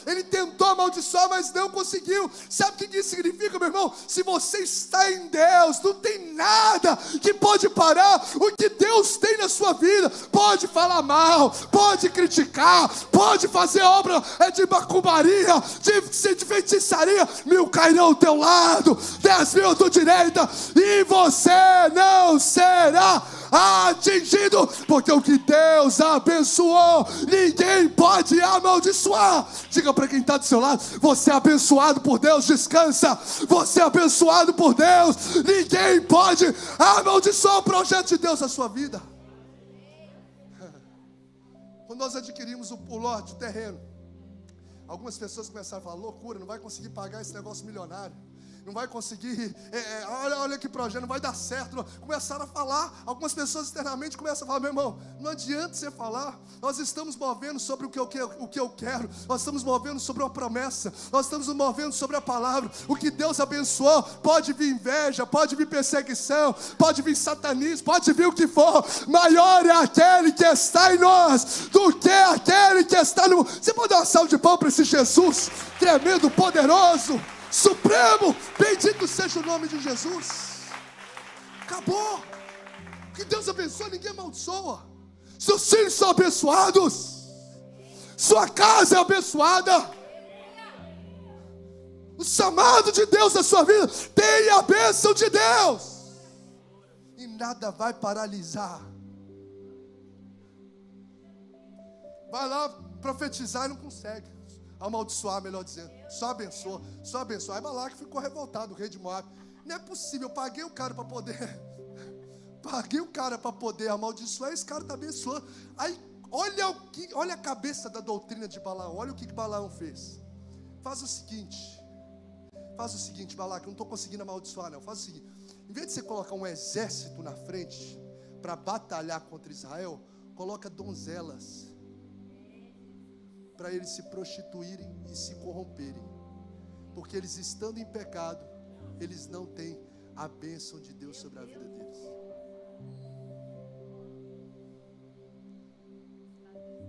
Ele tentou amaldiçoar, mas não conseguiu. Sabe o que isso significa, meu irmão? Se você está em Deus, não tem nada que pode parar o que Deus tem na sua vida. Pode falar mal, pode criticar, pode fazer obra de macumbaria, de feitiçaria. 1000 cairão ao teu lado, 10.000 à tua direita, e você não será atingido, porque o que Deus abençoou, ninguém pode amaldiçoar. Diga para quem está do seu lado: você é abençoado por Deus, descansa. Você é abençoado por Deus, ninguém pode amaldiçoar o projeto de Deus na sua vida. Quando nós adquirimos o lote, o terreno, algumas pessoas começaram a falar: loucura, não vai conseguir pagar esse negócio milionário, não vai conseguir, olha que projeto, não vai dar certo. Não. Começaram a falar, algumas pessoas externamente começam a falar: meu irmão, não adianta você falar, nós estamos movendo sobre o que eu quero, nós estamos movendo sobre uma promessa, nós estamos movendo sobre a palavra. O que Deus abençoou, pode vir inveja, pode vir perseguição, pode vir satanismo, pode vir o que for, maior é aquele que está em nós do que aquele que está no mundo. Você pode dar uma salva de palmas para esse Jesus tremendo, poderoso, supremo, bendito seja o nome de Jesus. Acabou. Que Deus abençoe, ninguém amaldiçoa. Seus filhos são abençoados, sua casa é abençoada, o chamado de Deus na sua vida tem a bênção de Deus, e nada vai paralisar. Vai lá profetizar e não consegue amaldiçoar, melhor dizendo, só abençoa. Aí Balaque ficou revoltado, o rei de Moabe. Não é possível, eu paguei o cara para poder amaldiçoar, esse cara está abençoando. Aí olha a cabeça da doutrina de Balaão, olha o que Balaão fez. Faz o seguinte, Balaque, eu não estou conseguindo amaldiçoar não. Faz o seguinte: em vez de você colocar um exército na frente para batalhar contra Israel, coloca donzelas para eles se prostituírem e se corromperem, porque eles, estando em pecado, eles não têm a bênção de Deus sobre a vida deles.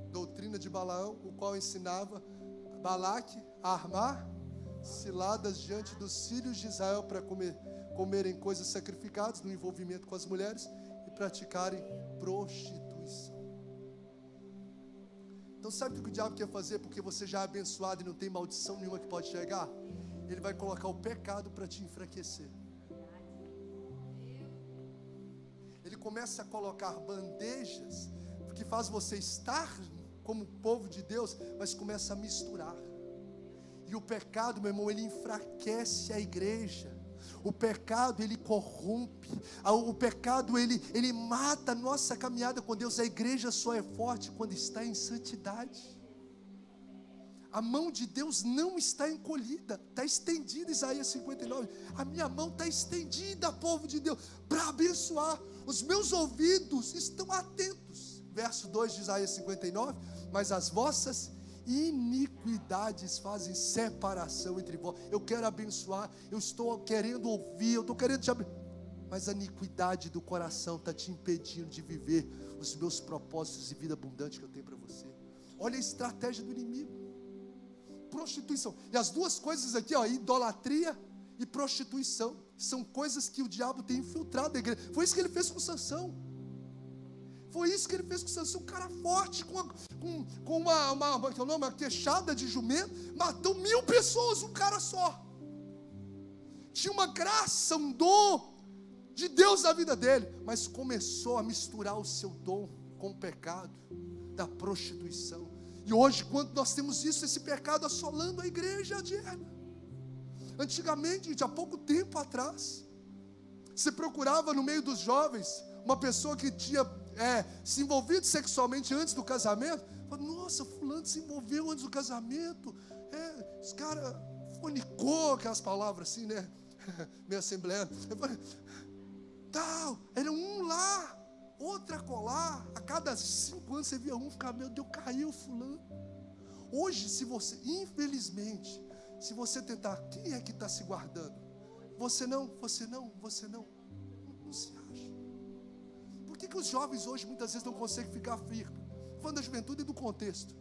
Doutrina de Balaão, o qual ensinava Balaque a armar ciladas diante dos filhos de Israel para comerem coisas sacrificadas, no envolvimento com as mulheres, e praticarem prostituição. Então sabe o que o diabo quer fazer? Porque você já é abençoado e não tem maldição nenhuma que pode chegar. Ele vai colocar o pecado para te enfraquecer. começa a colocar bandejas que faz você estar como povo de Deus, mas começa a misturar. E o pecado, meu irmão, ele enfraquece a igreja. O pecado, ele corrompe. O pecado, ele mata a nossa caminhada com Deus. A igreja só é forte quando está em santidade. A mão de Deus não está encolhida, está estendida. Isaías 59, a minha mão está estendida, povo de Deus, para abençoar. Os meus ouvidos estão atentos. Verso 2 de Isaías 59, mas as vossas iniquidades fazem separação entre vós. Eu quero abençoar, eu estou querendo ouvir, eu estou querendo te abençoar, mas a iniquidade do coração está te impedindo de viver os meus propósitos de vida abundante que eu tenho para você. Olha a estratégia do inimigo. Prostituição. E as duas coisas aqui, idolatria e prostituição, são coisas que o diabo tem infiltrado a igreja. Foi isso que ele fez com Sansão. Foi isso que ele fez com Sansão. Um cara forte, com uma queixada de jumento, matou 1000 pessoas, um cara só. Tinha uma graça, um dom de Deus na vida dele, mas começou a misturar o seu dom com o pecado da prostituição. E hoje, quando nós temos isso, esse pecado assolando a igreja diária. Antigamente, há pouco tempo atrás, você procurava no meio dos jovens uma pessoa que tinha se envolvido sexualmente antes do casamento. Nossa, fulano se envolveu antes do casamento. Esse cara fornicou, aquelas palavras assim, né? Meio assembleia. Tal, era um lá, outra colar. A cada 5 anos você via um ficar, meu Deus, caiu fulano. Hoje, infelizmente, se você tentar, quem é que está se guardando? Você não se acha. Por que os jovens hoje muitas vezes não conseguem ficar firmes? Falando da juventude e do contexto.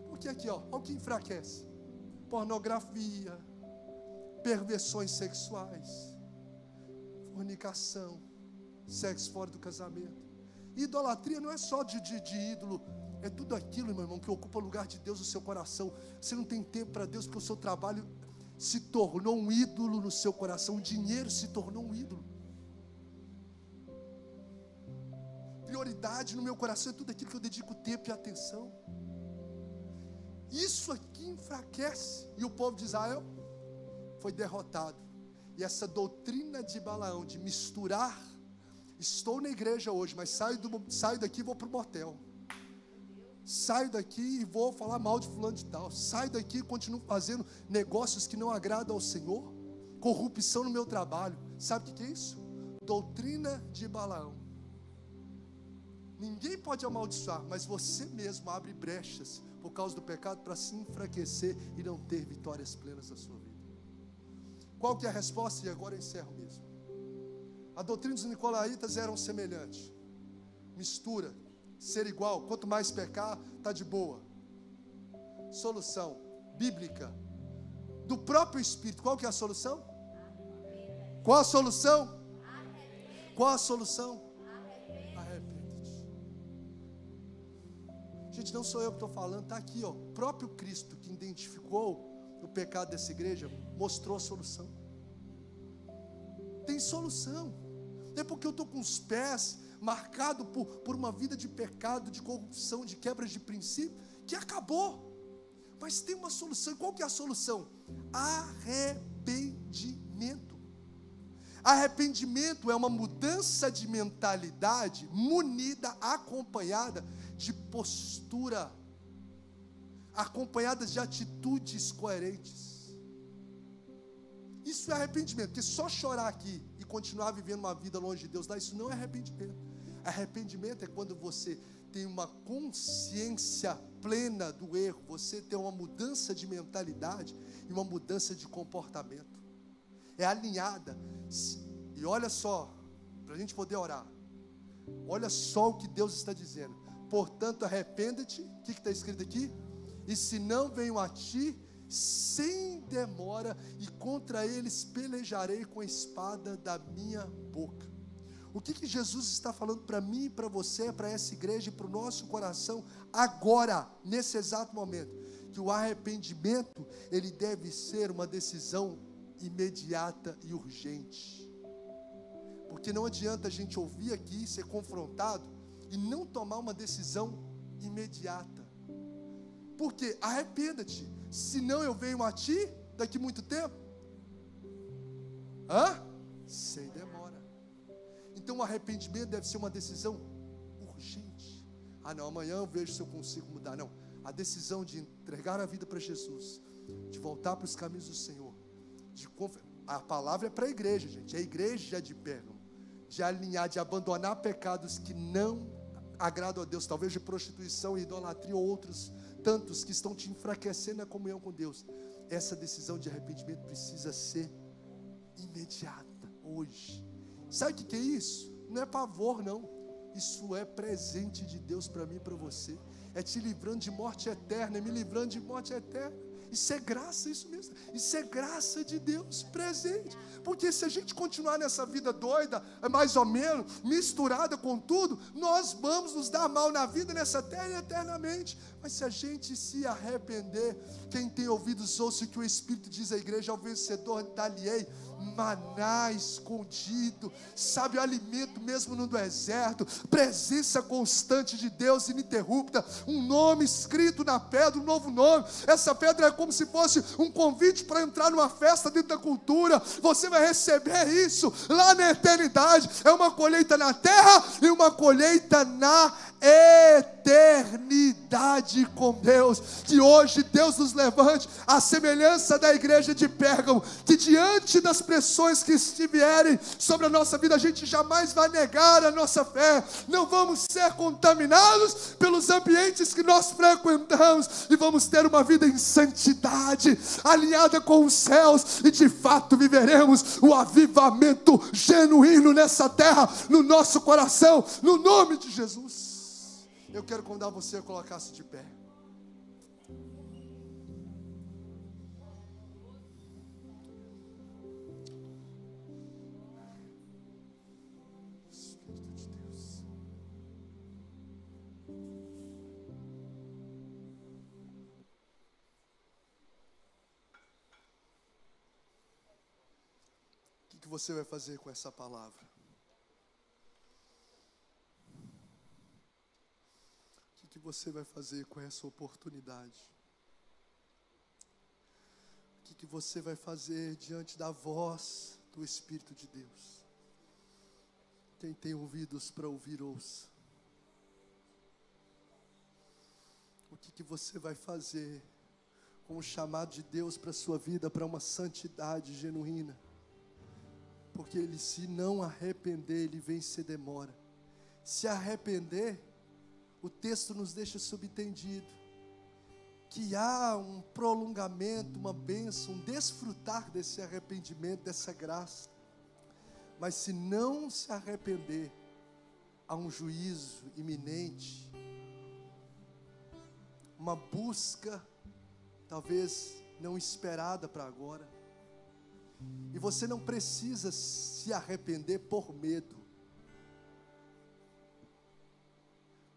Porque aqui, olha o que enfraquece: pornografia, perversões sexuais, fornicação, sexo fora do casamento. Idolatria não é só de ídolo, é tudo aquilo, meu irmão, que ocupa o lugar de Deus no seu coração. Você não tem tempo para Deus, porque o seu trabalho se tornou um ídolo no seu coração. O dinheiro se tornou um ídolo. Prioridade no meu coração é tudo aquilo que eu dedico tempo e atenção. Isso aqui enfraquece. E o povo de Israel foi derrotado. E essa doutrina de Balaão, de misturar, estou na igreja hoje, mas saio daqui e vou para o motel. Saio daqui e vou falar mal de fulano de tal. Saio daqui e continuo fazendo negócios que não agradam ao Senhor. Corrupção no meu trabalho. Sabe o que é isso? Doutrina de Balaão. Ninguém pode amaldiçoar, mas você mesmo abre brechas por causa do pecado para se enfraquecer e não ter vitórias plenas na sua vida. Qual que é a resposta? E agora eu encerro mesmo. A doutrina dos nicolaítas era semelhante. Mistura, ser igual. Quanto mais pecar, está de boa. Solução bíblica do próprio Espírito. Qual que é a solução? Qual a solução? Qual a solução? Arrepende-te. Gente, não sou eu que estou falando, está aqui, o próprio Cristo que identificou o pecado dessa igreja, mostrou a solução. Tem solução. Não é porque eu estou com os pés marcados por uma vida de pecado, de corrupção, de quebra de princípio, que acabou. Mas tem uma solução. Qual que é a solução? Arrependimento. Arrependimento é uma mudança de mentalidade munida, acompanhada de postura, acompanhada de atitudes coerentes. Isso é arrependimento, porque só chorar aqui e continuar vivendo uma vida longe de Deus, isso não é arrependimento. Arrependimento é quando você tem uma consciência plena do erro, você tem uma mudança de mentalidade e uma mudança de comportamento. É alinhada. E olha só, para a gente poder orar, olha só o que Deus está dizendo. Portanto, arrependa-te, o que está escrito aqui? E se não venho a ti, sem demora, e contra eles pelejarei com a espada da minha boca. O que Jesus está falando para mim e para você, para essa igreja e para o nosso coração, agora, nesse exato momento? Que o arrependimento, ele deve ser uma decisão imediata e urgente. Porque não adianta a gente ouvir aqui, ser confrontado e não tomar uma decisão imediata. Porque arrependa-te, senão eu venho a ti daqui muito tempo. Sem demora. Então o arrependimento deve ser uma decisão urgente. Não, amanhã eu vejo se eu consigo mudar. Não, a decisão de entregar a vida para Jesus, de voltar para os caminhos do Senhor, a palavra é para a igreja, gente, é a igreja de Pérgamo, de alinhar, de abandonar pecados que não agradam a Deus, talvez de prostituição, idolatria ou outros tantos que estão te enfraquecendo na comunhão com Deus. Essa decisão de arrependimento precisa ser imediata, hoje. Sabe o que é isso? Não é pavor, não. Isso é presente de Deus para mim e para você. É te livrando de morte eterna, é me livrando de morte eterna. Isso é graça, isso mesmo. Isso é graça de Deus presente. Porque se a gente continuar nessa vida doida, mais ou menos, misturada com tudo, nós vamos nos dar mal na vida, nessa terra e eternamente. Mas se a gente se arrepender, quem tem ouvidos ouça o que o Espírito diz à igreja: ao vencedor dar-lhe-ei maná escondido, sabe, o alimento mesmo no deserto, presença constante de Deus ininterrupta, um nome escrito na pedra, um novo nome. Essa pedra é como se fosse um convite para entrar numa festa dentro da cultura. Você vai receber isso lá na eternidade. É uma colheita na terra e uma colheita na eternidade com Deus. Que hoje Deus nos levante à semelhança da igreja de Pérgamo, que diante das pressões que estiverem sobre a nossa vida, a gente jamais vai negar a nossa fé. Não vamos ser contaminados pelos ambientes que nós frequentamos e vamos ter uma vida em santidade, alinhada com os céus, e de fato viveremos o avivamento genuíno nessa terra, no nosso coração, no nome de Jesus. Eu quero convidar você a colocar-se de pé. Espírito de Deus. O que você vai fazer com essa palavra? O que você vai fazer com essa oportunidade? O que você vai fazer diante da voz do Espírito de Deus? Quem tem ouvidos para ouvir, ouça. O que você vai fazer com o chamado de Deus para a sua vida, para uma santidade genuína? Porque ele, se não arrepender, ele vem se demora. Se arrepender, o texto nos deixa subentendido que há um prolongamento, uma bênção, um desfrutar desse arrependimento, dessa graça. Mas se não se arrepender, há um juízo iminente, uma busca talvez não esperada para agora. E você não precisa se arrepender por medo.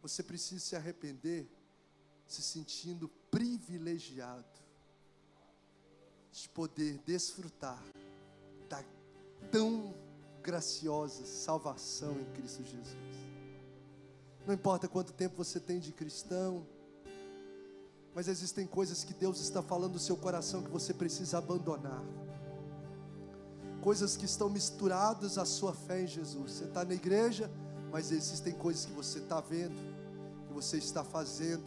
Você precisa se arrepender se sentindo privilegiado de poder desfrutar da tão graciosa salvação em Cristo Jesus. Não importa quanto tempo você tem de cristão, mas existem coisas que Deus está falando no seu coração que você precisa abandonar. Coisas que estão misturadas à sua fé em Jesus. Você está na igreja, mas existem coisas que você está vendo, que você está fazendo,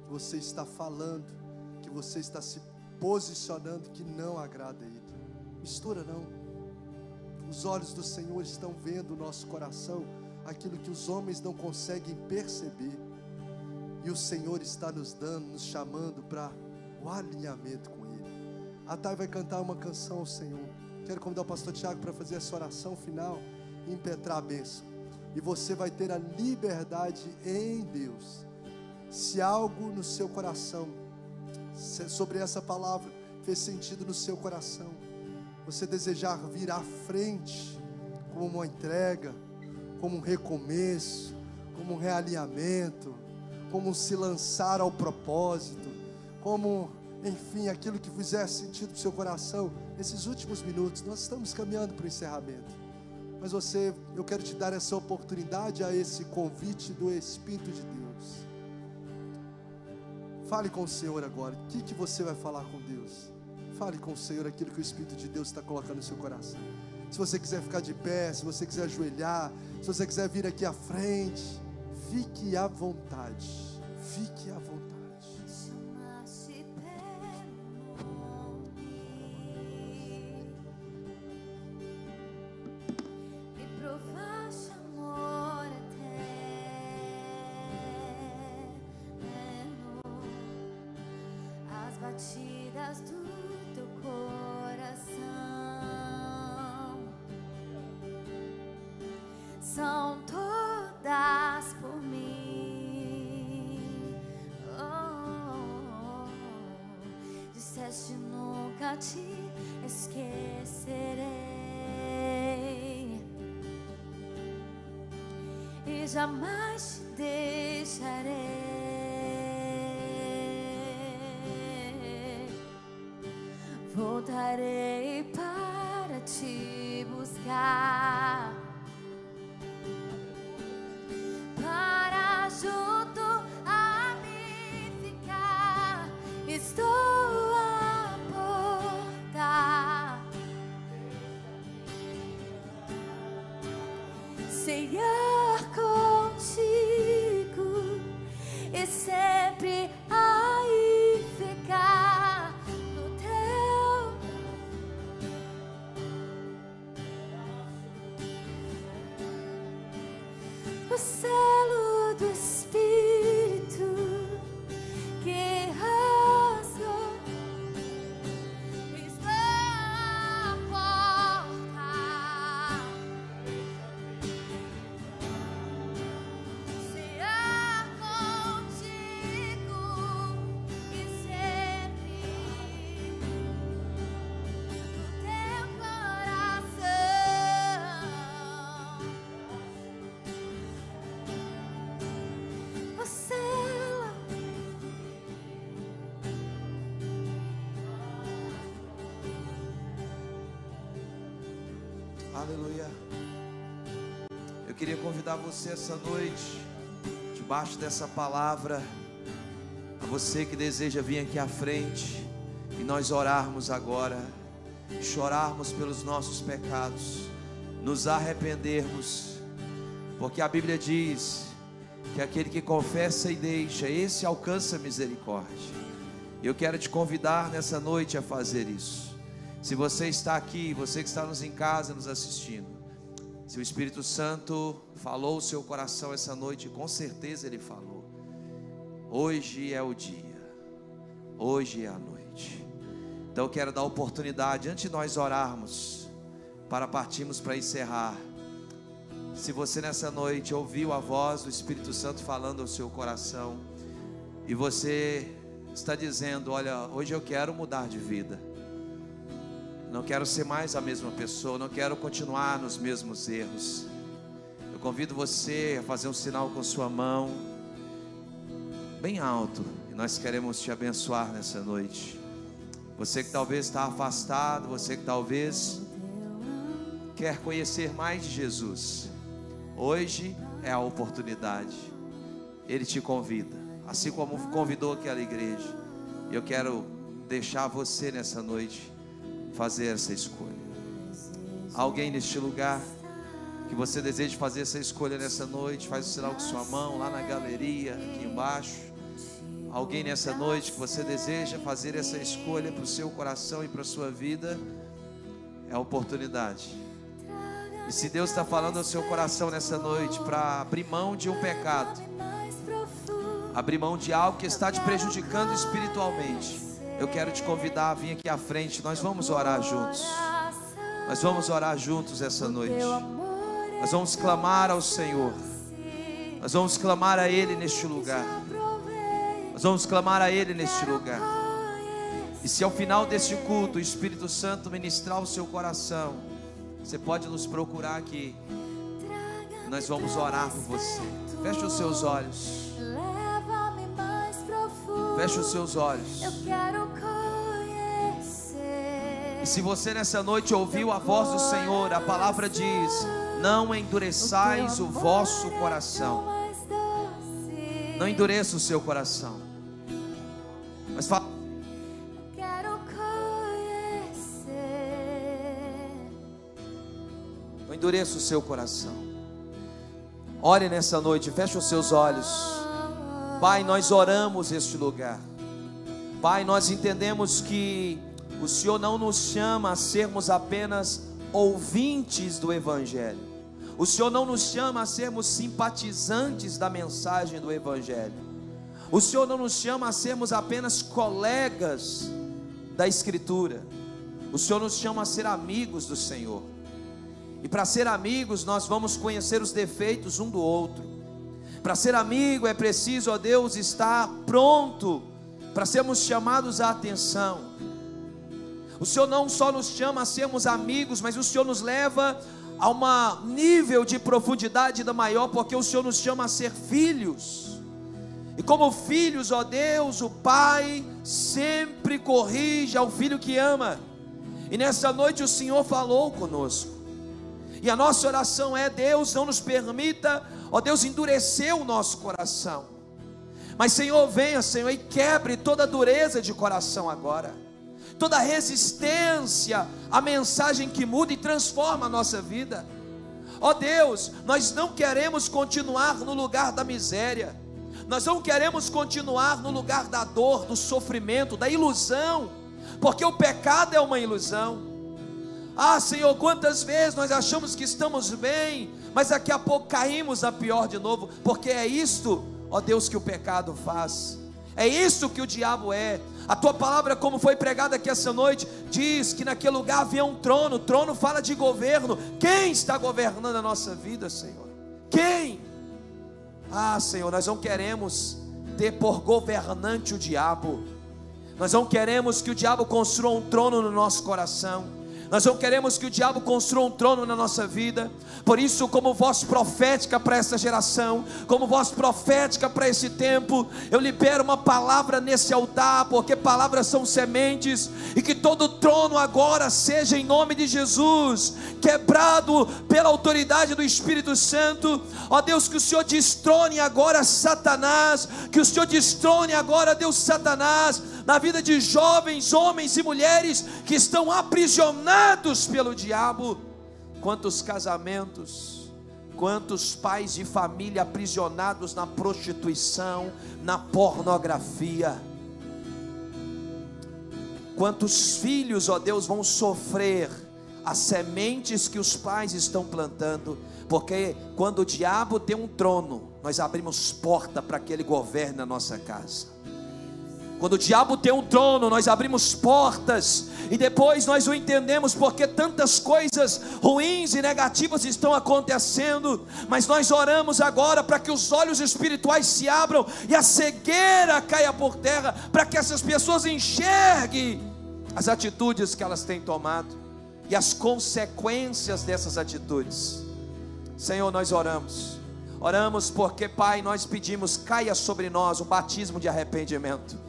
que você está falando, que você está se posicionando, que não agrada a Ele. Mistura não. Os olhos do Senhor estão vendo o nosso coração, aquilo que os homens não conseguem perceber. E o Senhor está nos dando, nos chamando para o alinhamento com Ele. A Thay vai cantar uma canção ao Senhor. Quero convidar o pastor Tiago para fazer essa oração final e impetrar a bênção. E você vai ter a liberdade em Deus. Se algo no seu coração, sobre essa palavra, fez sentido no seu coração, você desejar vir à frente, como uma entrega, como um recomeço, como um realinhamento, como se lançar ao propósito, como, enfim, aquilo que fizer sentido para o seu coração, nesses últimos minutos, nós estamos caminhando para o encerramento. Mas eu quero te dar essa oportunidade, a esse convite do Espírito de Deus. Fale com o Senhor agora. O que você vai falar com Deus? Fale com o Senhor aquilo que o Espírito de Deus está colocando no seu coração. Se você quiser ficar de pé, se você quiser ajoelhar, se você quiser vir aqui à frente, fique à vontade. Fique à vontade. Batidas do teu coração são todas por mim. Disseste nunca te esquecerei e jamais te deixarei. Voltarei para te buscar, para junto a mim ficar. Estou à porta, ceiar contigo e sempre aí ficar. O selo do Espírito que rasgou está à porta. Cear contigo e sempre no teu coração. Aleluia. Eu queria convidar você essa noite, debaixo dessa palavra, a você que deseja vir aqui à frente e nós orarmos agora, chorarmos pelos nossos pecados, nos arrependermos, porque a Bíblia diz que aquele que confessa e deixa, esse alcança misericórdia. Eu quero te convidar nessa noite a fazer isso. Se você está aqui, você que está em casa nos assistindo, se o Espírito Santo falou o seu coração essa noite, com certeza Ele falou. Hoje é o dia, hoje é a noite. Então eu quero dar oportunidade, antes de nós orarmos, para partirmos para encerrar. Se você nessa noite ouviu a voz do Espírito Santo falando ao seu coração, e você está dizendo: olha, hoje eu quero mudar de vida, não quero ser mais a mesma pessoa, não quero continuar nos mesmos erros. Eu convido você a fazer um sinal com sua mão, bem alto, e nós queremos te abençoar nessa noite. Você que talvez está afastado, você que talvez quer conhecer mais de Jesus, hoje é a oportunidade. Ele te convida, assim como convidou aquela igreja. Eu quero deixar você nessa noite fazer essa escolha. Alguém neste lugar que você deseja fazer essa escolha nessa noite, faz o sinal com sua mão lá na galeria, aqui embaixo. Alguém nessa noite que você deseja fazer essa escolha para o seu coração e para a sua vida, é a oportunidade. E se Deus está falando ao seu coração nessa noite para abrir mão de um pecado, abrir mão de algo que está te prejudicando espiritualmente, eu quero te convidar a vir aqui à frente. Nós vamos orar juntos. Nós vamos orar juntos essa noite. Nós vamos clamar ao Senhor. Nós vamos clamar a Ele neste lugar. Nós vamos clamar a Ele neste lugar. E se ao final deste culto o Espírito Santo ministrar o seu coração, você pode nos procurar aqui. Nós vamos orar por você. Feche os seus olhos. Feche os seus olhos. E se você nessa noite ouviu a voz do Senhor, a palavra diz: não endureçais o vosso coração. Não endureça o seu coração. Mas fala. Quero conhecer. Não endureça o seu coração. Ore nessa noite, feche os seus olhos. Pai, nós oramos este lugar. Pai, nós entendemos que o Senhor não nos chama a sermos apenas ouvintes do Evangelho. O Senhor não nos chama a sermos simpatizantes da mensagem do Evangelho. O Senhor não nos chama a sermos apenas colegas da Escritura. O Senhor nos chama a ser amigos do Senhor. E para ser amigos, nós vamos conhecer os defeitos um do outro. Para ser amigo é preciso, ó Deus, estar pronto para sermos chamados à atenção. O Senhor não só nos chama a sermos amigos, mas o Senhor nos leva a um nível de profundidade ainda maior, porque o Senhor nos chama a ser filhos. E como filhos, ó Deus, o Pai sempre corrige ao filho que ama. E nessa noite o Senhor falou conosco. E a nossa oração é: Deus, não nos permita, ó Deus, endurecer o nosso coração. Mas Senhor, venha, Senhor, e quebre toda dureza de coração agora. Toda resistência à mensagem que muda e transforma a nossa vida. Ó Deus, nós não queremos continuar no lugar da miséria. Nós não queremos continuar no lugar da dor, do sofrimento, da ilusão. Porque o pecado é uma ilusão. Ah, Senhor, quantas vezes nós achamos que estamos bem, mas daqui a pouco caímos a pior de novo. Porque é isto, ó Deus, que o pecado faz. É isso que o diabo é. A tua palavra, como foi pregada aqui essa noite, diz que naquele lugar havia um trono. O trono fala de governo. Quem está governando a nossa vida, Senhor? Quem? Ah, Senhor, nós não queremos ter por governante o diabo. Nós não queremos que o diabo construa um trono no nosso coração. Nós não queremos que o diabo construa um trono na nossa vida. Por isso, como voz profética para essa geração, como voz profética para esse tempo, eu libero uma palavra nesse altar, porque palavras são sementes. E que todo trono agora seja, em nome de Jesus, quebrado pela autoridade do Espírito Santo. Ó Deus, que o Senhor destrone agora Satanás. Que o Senhor destrone agora, Deus, Satanás na vida de jovens, homens e mulheres que estão aprisionados pelo diabo. Quantos casamentos, quantos pais de família aprisionados na prostituição, na pornografia. Quantos filhos, ó Deus, vão sofrer as sementes que os pais estão plantando. Porque quando o diabo tem um trono, nós abrimos porta para que ele governe a nossa casa. Quando o diabo tem um trono, nós abrimos portas, e depois nós o entendemos, porque tantas coisas ruins e negativas estão acontecendo. Mas nós oramos agora para que os olhos espirituais se abram e a cegueira caia por terra, para que essas pessoas enxerguem as atitudes que elas têm tomado e as consequências dessas atitudes. Senhor, nós oramos porque, Pai, nós pedimos: caia sobre nós o batismo de arrependimento.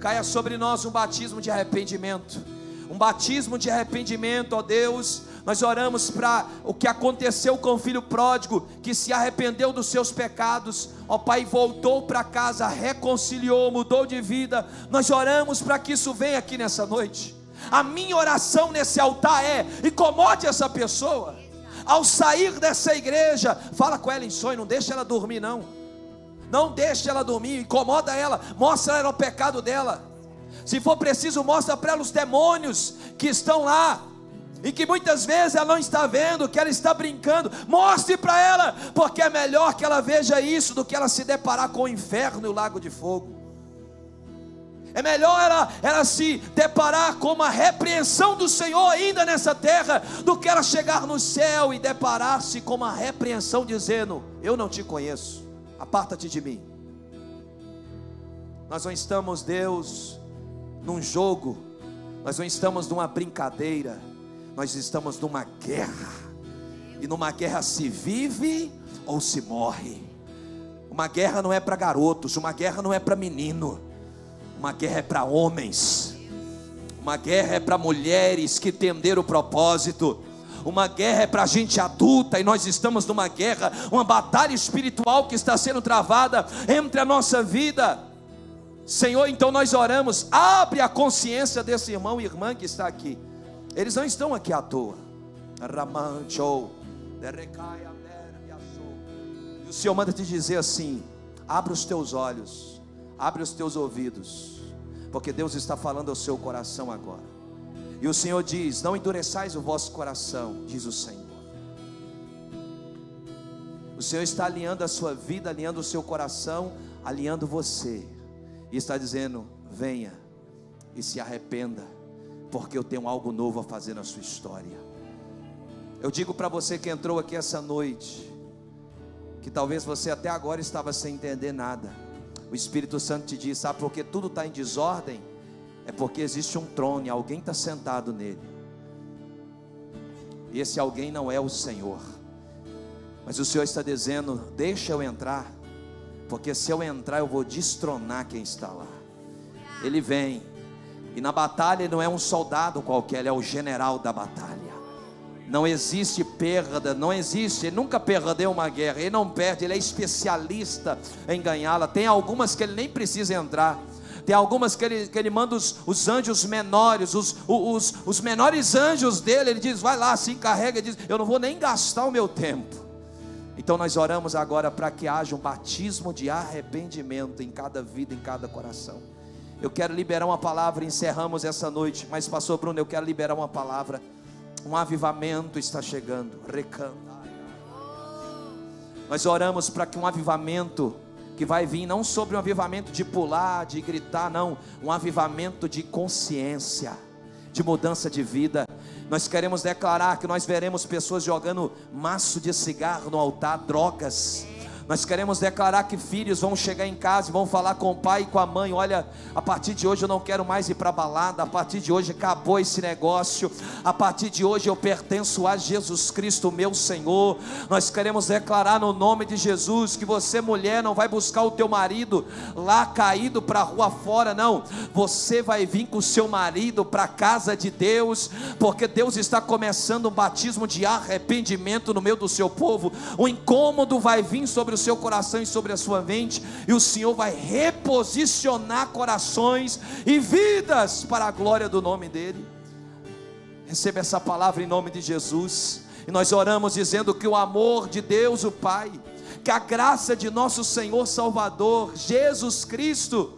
Caia sobre nós um batismo de arrependimento. Um batismo de arrependimento, ó Deus. Nós oramos para o que aconteceu com o filho pródigo, que se arrependeu dos seus pecados, ó Pai, voltou para casa, reconciliou, mudou de vida. Nós oramos para que isso venha aqui nessa noite. A minha oração nesse altar é: incomode essa pessoa. Ao sair dessa igreja, fala com ela em sonho, não deixa ela dormir não. Não deixe ela dormir, incomoda ela, mostra ela o pecado dela. Se for preciso, mostra para ela os demônios que estão lá, e que muitas vezes ela não está vendo, que ela está brincando. Mostre para ela, porque é melhor que ela veja isso do que ela se deparar com o inferno e o lago de fogo. É melhor ela se deparar com uma repreensão do Senhor ainda nessa terra, do que ela chegar no céu e deparar-se com uma repreensão dizendo: eu não te conheço, aparta-te de mim. Nós não estamos, Deus, num jogo. Nós não estamos numa brincadeira. Nós estamos numa guerra. E numa guerra se vive ou se morre. Uma guerra não é para garotos. Uma guerra não é para menino. Uma guerra é para homens. Uma guerra é para mulheres que entenderam o propósito. Uma guerra é para gente adulta, e nós estamos numa guerra, uma batalha espiritual que está sendo travada entre a nossa vida. Senhor, então nós oramos, abre a consciência desse irmão e irmã que está aqui. Eles não estão aqui à toa. E o Senhor manda te dizer assim: abre os teus olhos, abre os teus ouvidos, porque Deus está falando ao seu coração agora. E o Senhor diz: não endureçais o vosso coração, diz o Senhor. O Senhor está alinhando a sua vida, alinhando o seu coração, alinhando você, e está dizendo: venha e se arrependa, porque eu tenho algo novo a fazer na sua história. Eu digo para você que entrou aqui essa noite, que talvez você até agora estava sem entender nada. O Espírito Santo te diz: sabe por que tudo está em desordem? É porque existe um trono e alguém está sentado nele. E esse alguém não é o Senhor. Mas o Senhor está dizendo: deixa eu entrar, porque se eu entrar eu vou destronar quem está lá. Ele vem, e na batalha ele não é um soldado qualquer, ele é o general da batalha. Não existe perda, não existe, ele nunca perdeu uma guerra, ele não perde, ele é especialista em ganhá-la. Tem algumas que ele nem precisa entrar, tem algumas que ele manda os anjos menores, os menores anjos dele, ele diz: vai lá, se encarrega, ele diz: eu não vou nem gastar o meu tempo. Então nós oramos agora para que haja um batismo de arrependimento em cada vida, em cada coração. Eu quero liberar uma palavra, encerramos essa noite, mas pastor Bruno, eu quero liberar uma palavra. Um avivamento está chegando. Nós oramos para que um avivamento que vai vir, não sobre um avivamento de pular, de gritar, não, um avivamento de consciência, de mudança de vida. Nós queremos declarar que nós veremos pessoas jogando maço de cigarro no altar, drogas. Nós queremos declarar que filhos vão chegar em casa e vão falar com o pai e com a mãe: olha, a partir de hoje eu não quero mais ir para a balada, a partir de hoje acabou esse negócio, a partir de hoje eu pertenço a Jesus Cristo, meu Senhor. Nós queremos declarar no nome de Jesus que você, mulher, não vai buscar o teu marido lá caído para a rua fora, não. Você vai vir com o seu marido para a casa de Deus, porque Deus está começando um batismo de arrependimento no meio do seu povo. O incômodo vai vir sobre o seu coração e sobre a sua mente, e o Senhor vai reposicionar corações e vidas para a glória do nome dEle. Receba essa palavra em nome de Jesus. E nós oramos dizendo que o amor de Deus o Pai, que a graça de nosso Senhor Salvador Jesus Cristo,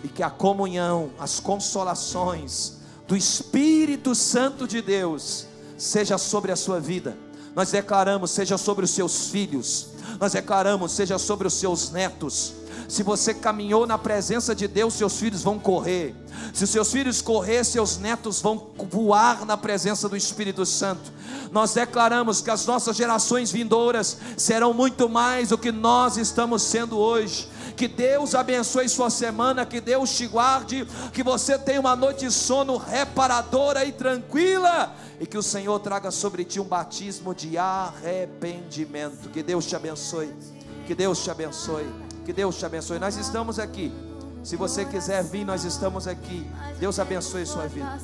e que a comunhão, as consolações do Espírito Santo de Deus seja sobre a sua vida. Nós declaramos: seja sobre os seus filhos. Nós declaramos: seja sobre os seus netos. Se você caminhou na presença de Deus, seus filhos vão correr. Se os seus filhos correr, seus netos vão voar na presença do Espírito Santo. Nós declaramos que as nossas gerações vindouras serão muito mais do que nós estamos sendo hoje. Que Deus abençoe sua semana, que Deus te guarde, que você tenha uma noite de sono reparadora e tranquila, e que o Senhor traga sobre ti um batismo de arrependimento. Que Deus te abençoe, que Deus te abençoe, que Deus te abençoe. Nós estamos aqui, se você quiser vir, nós estamos aqui. Deus abençoe sua vida.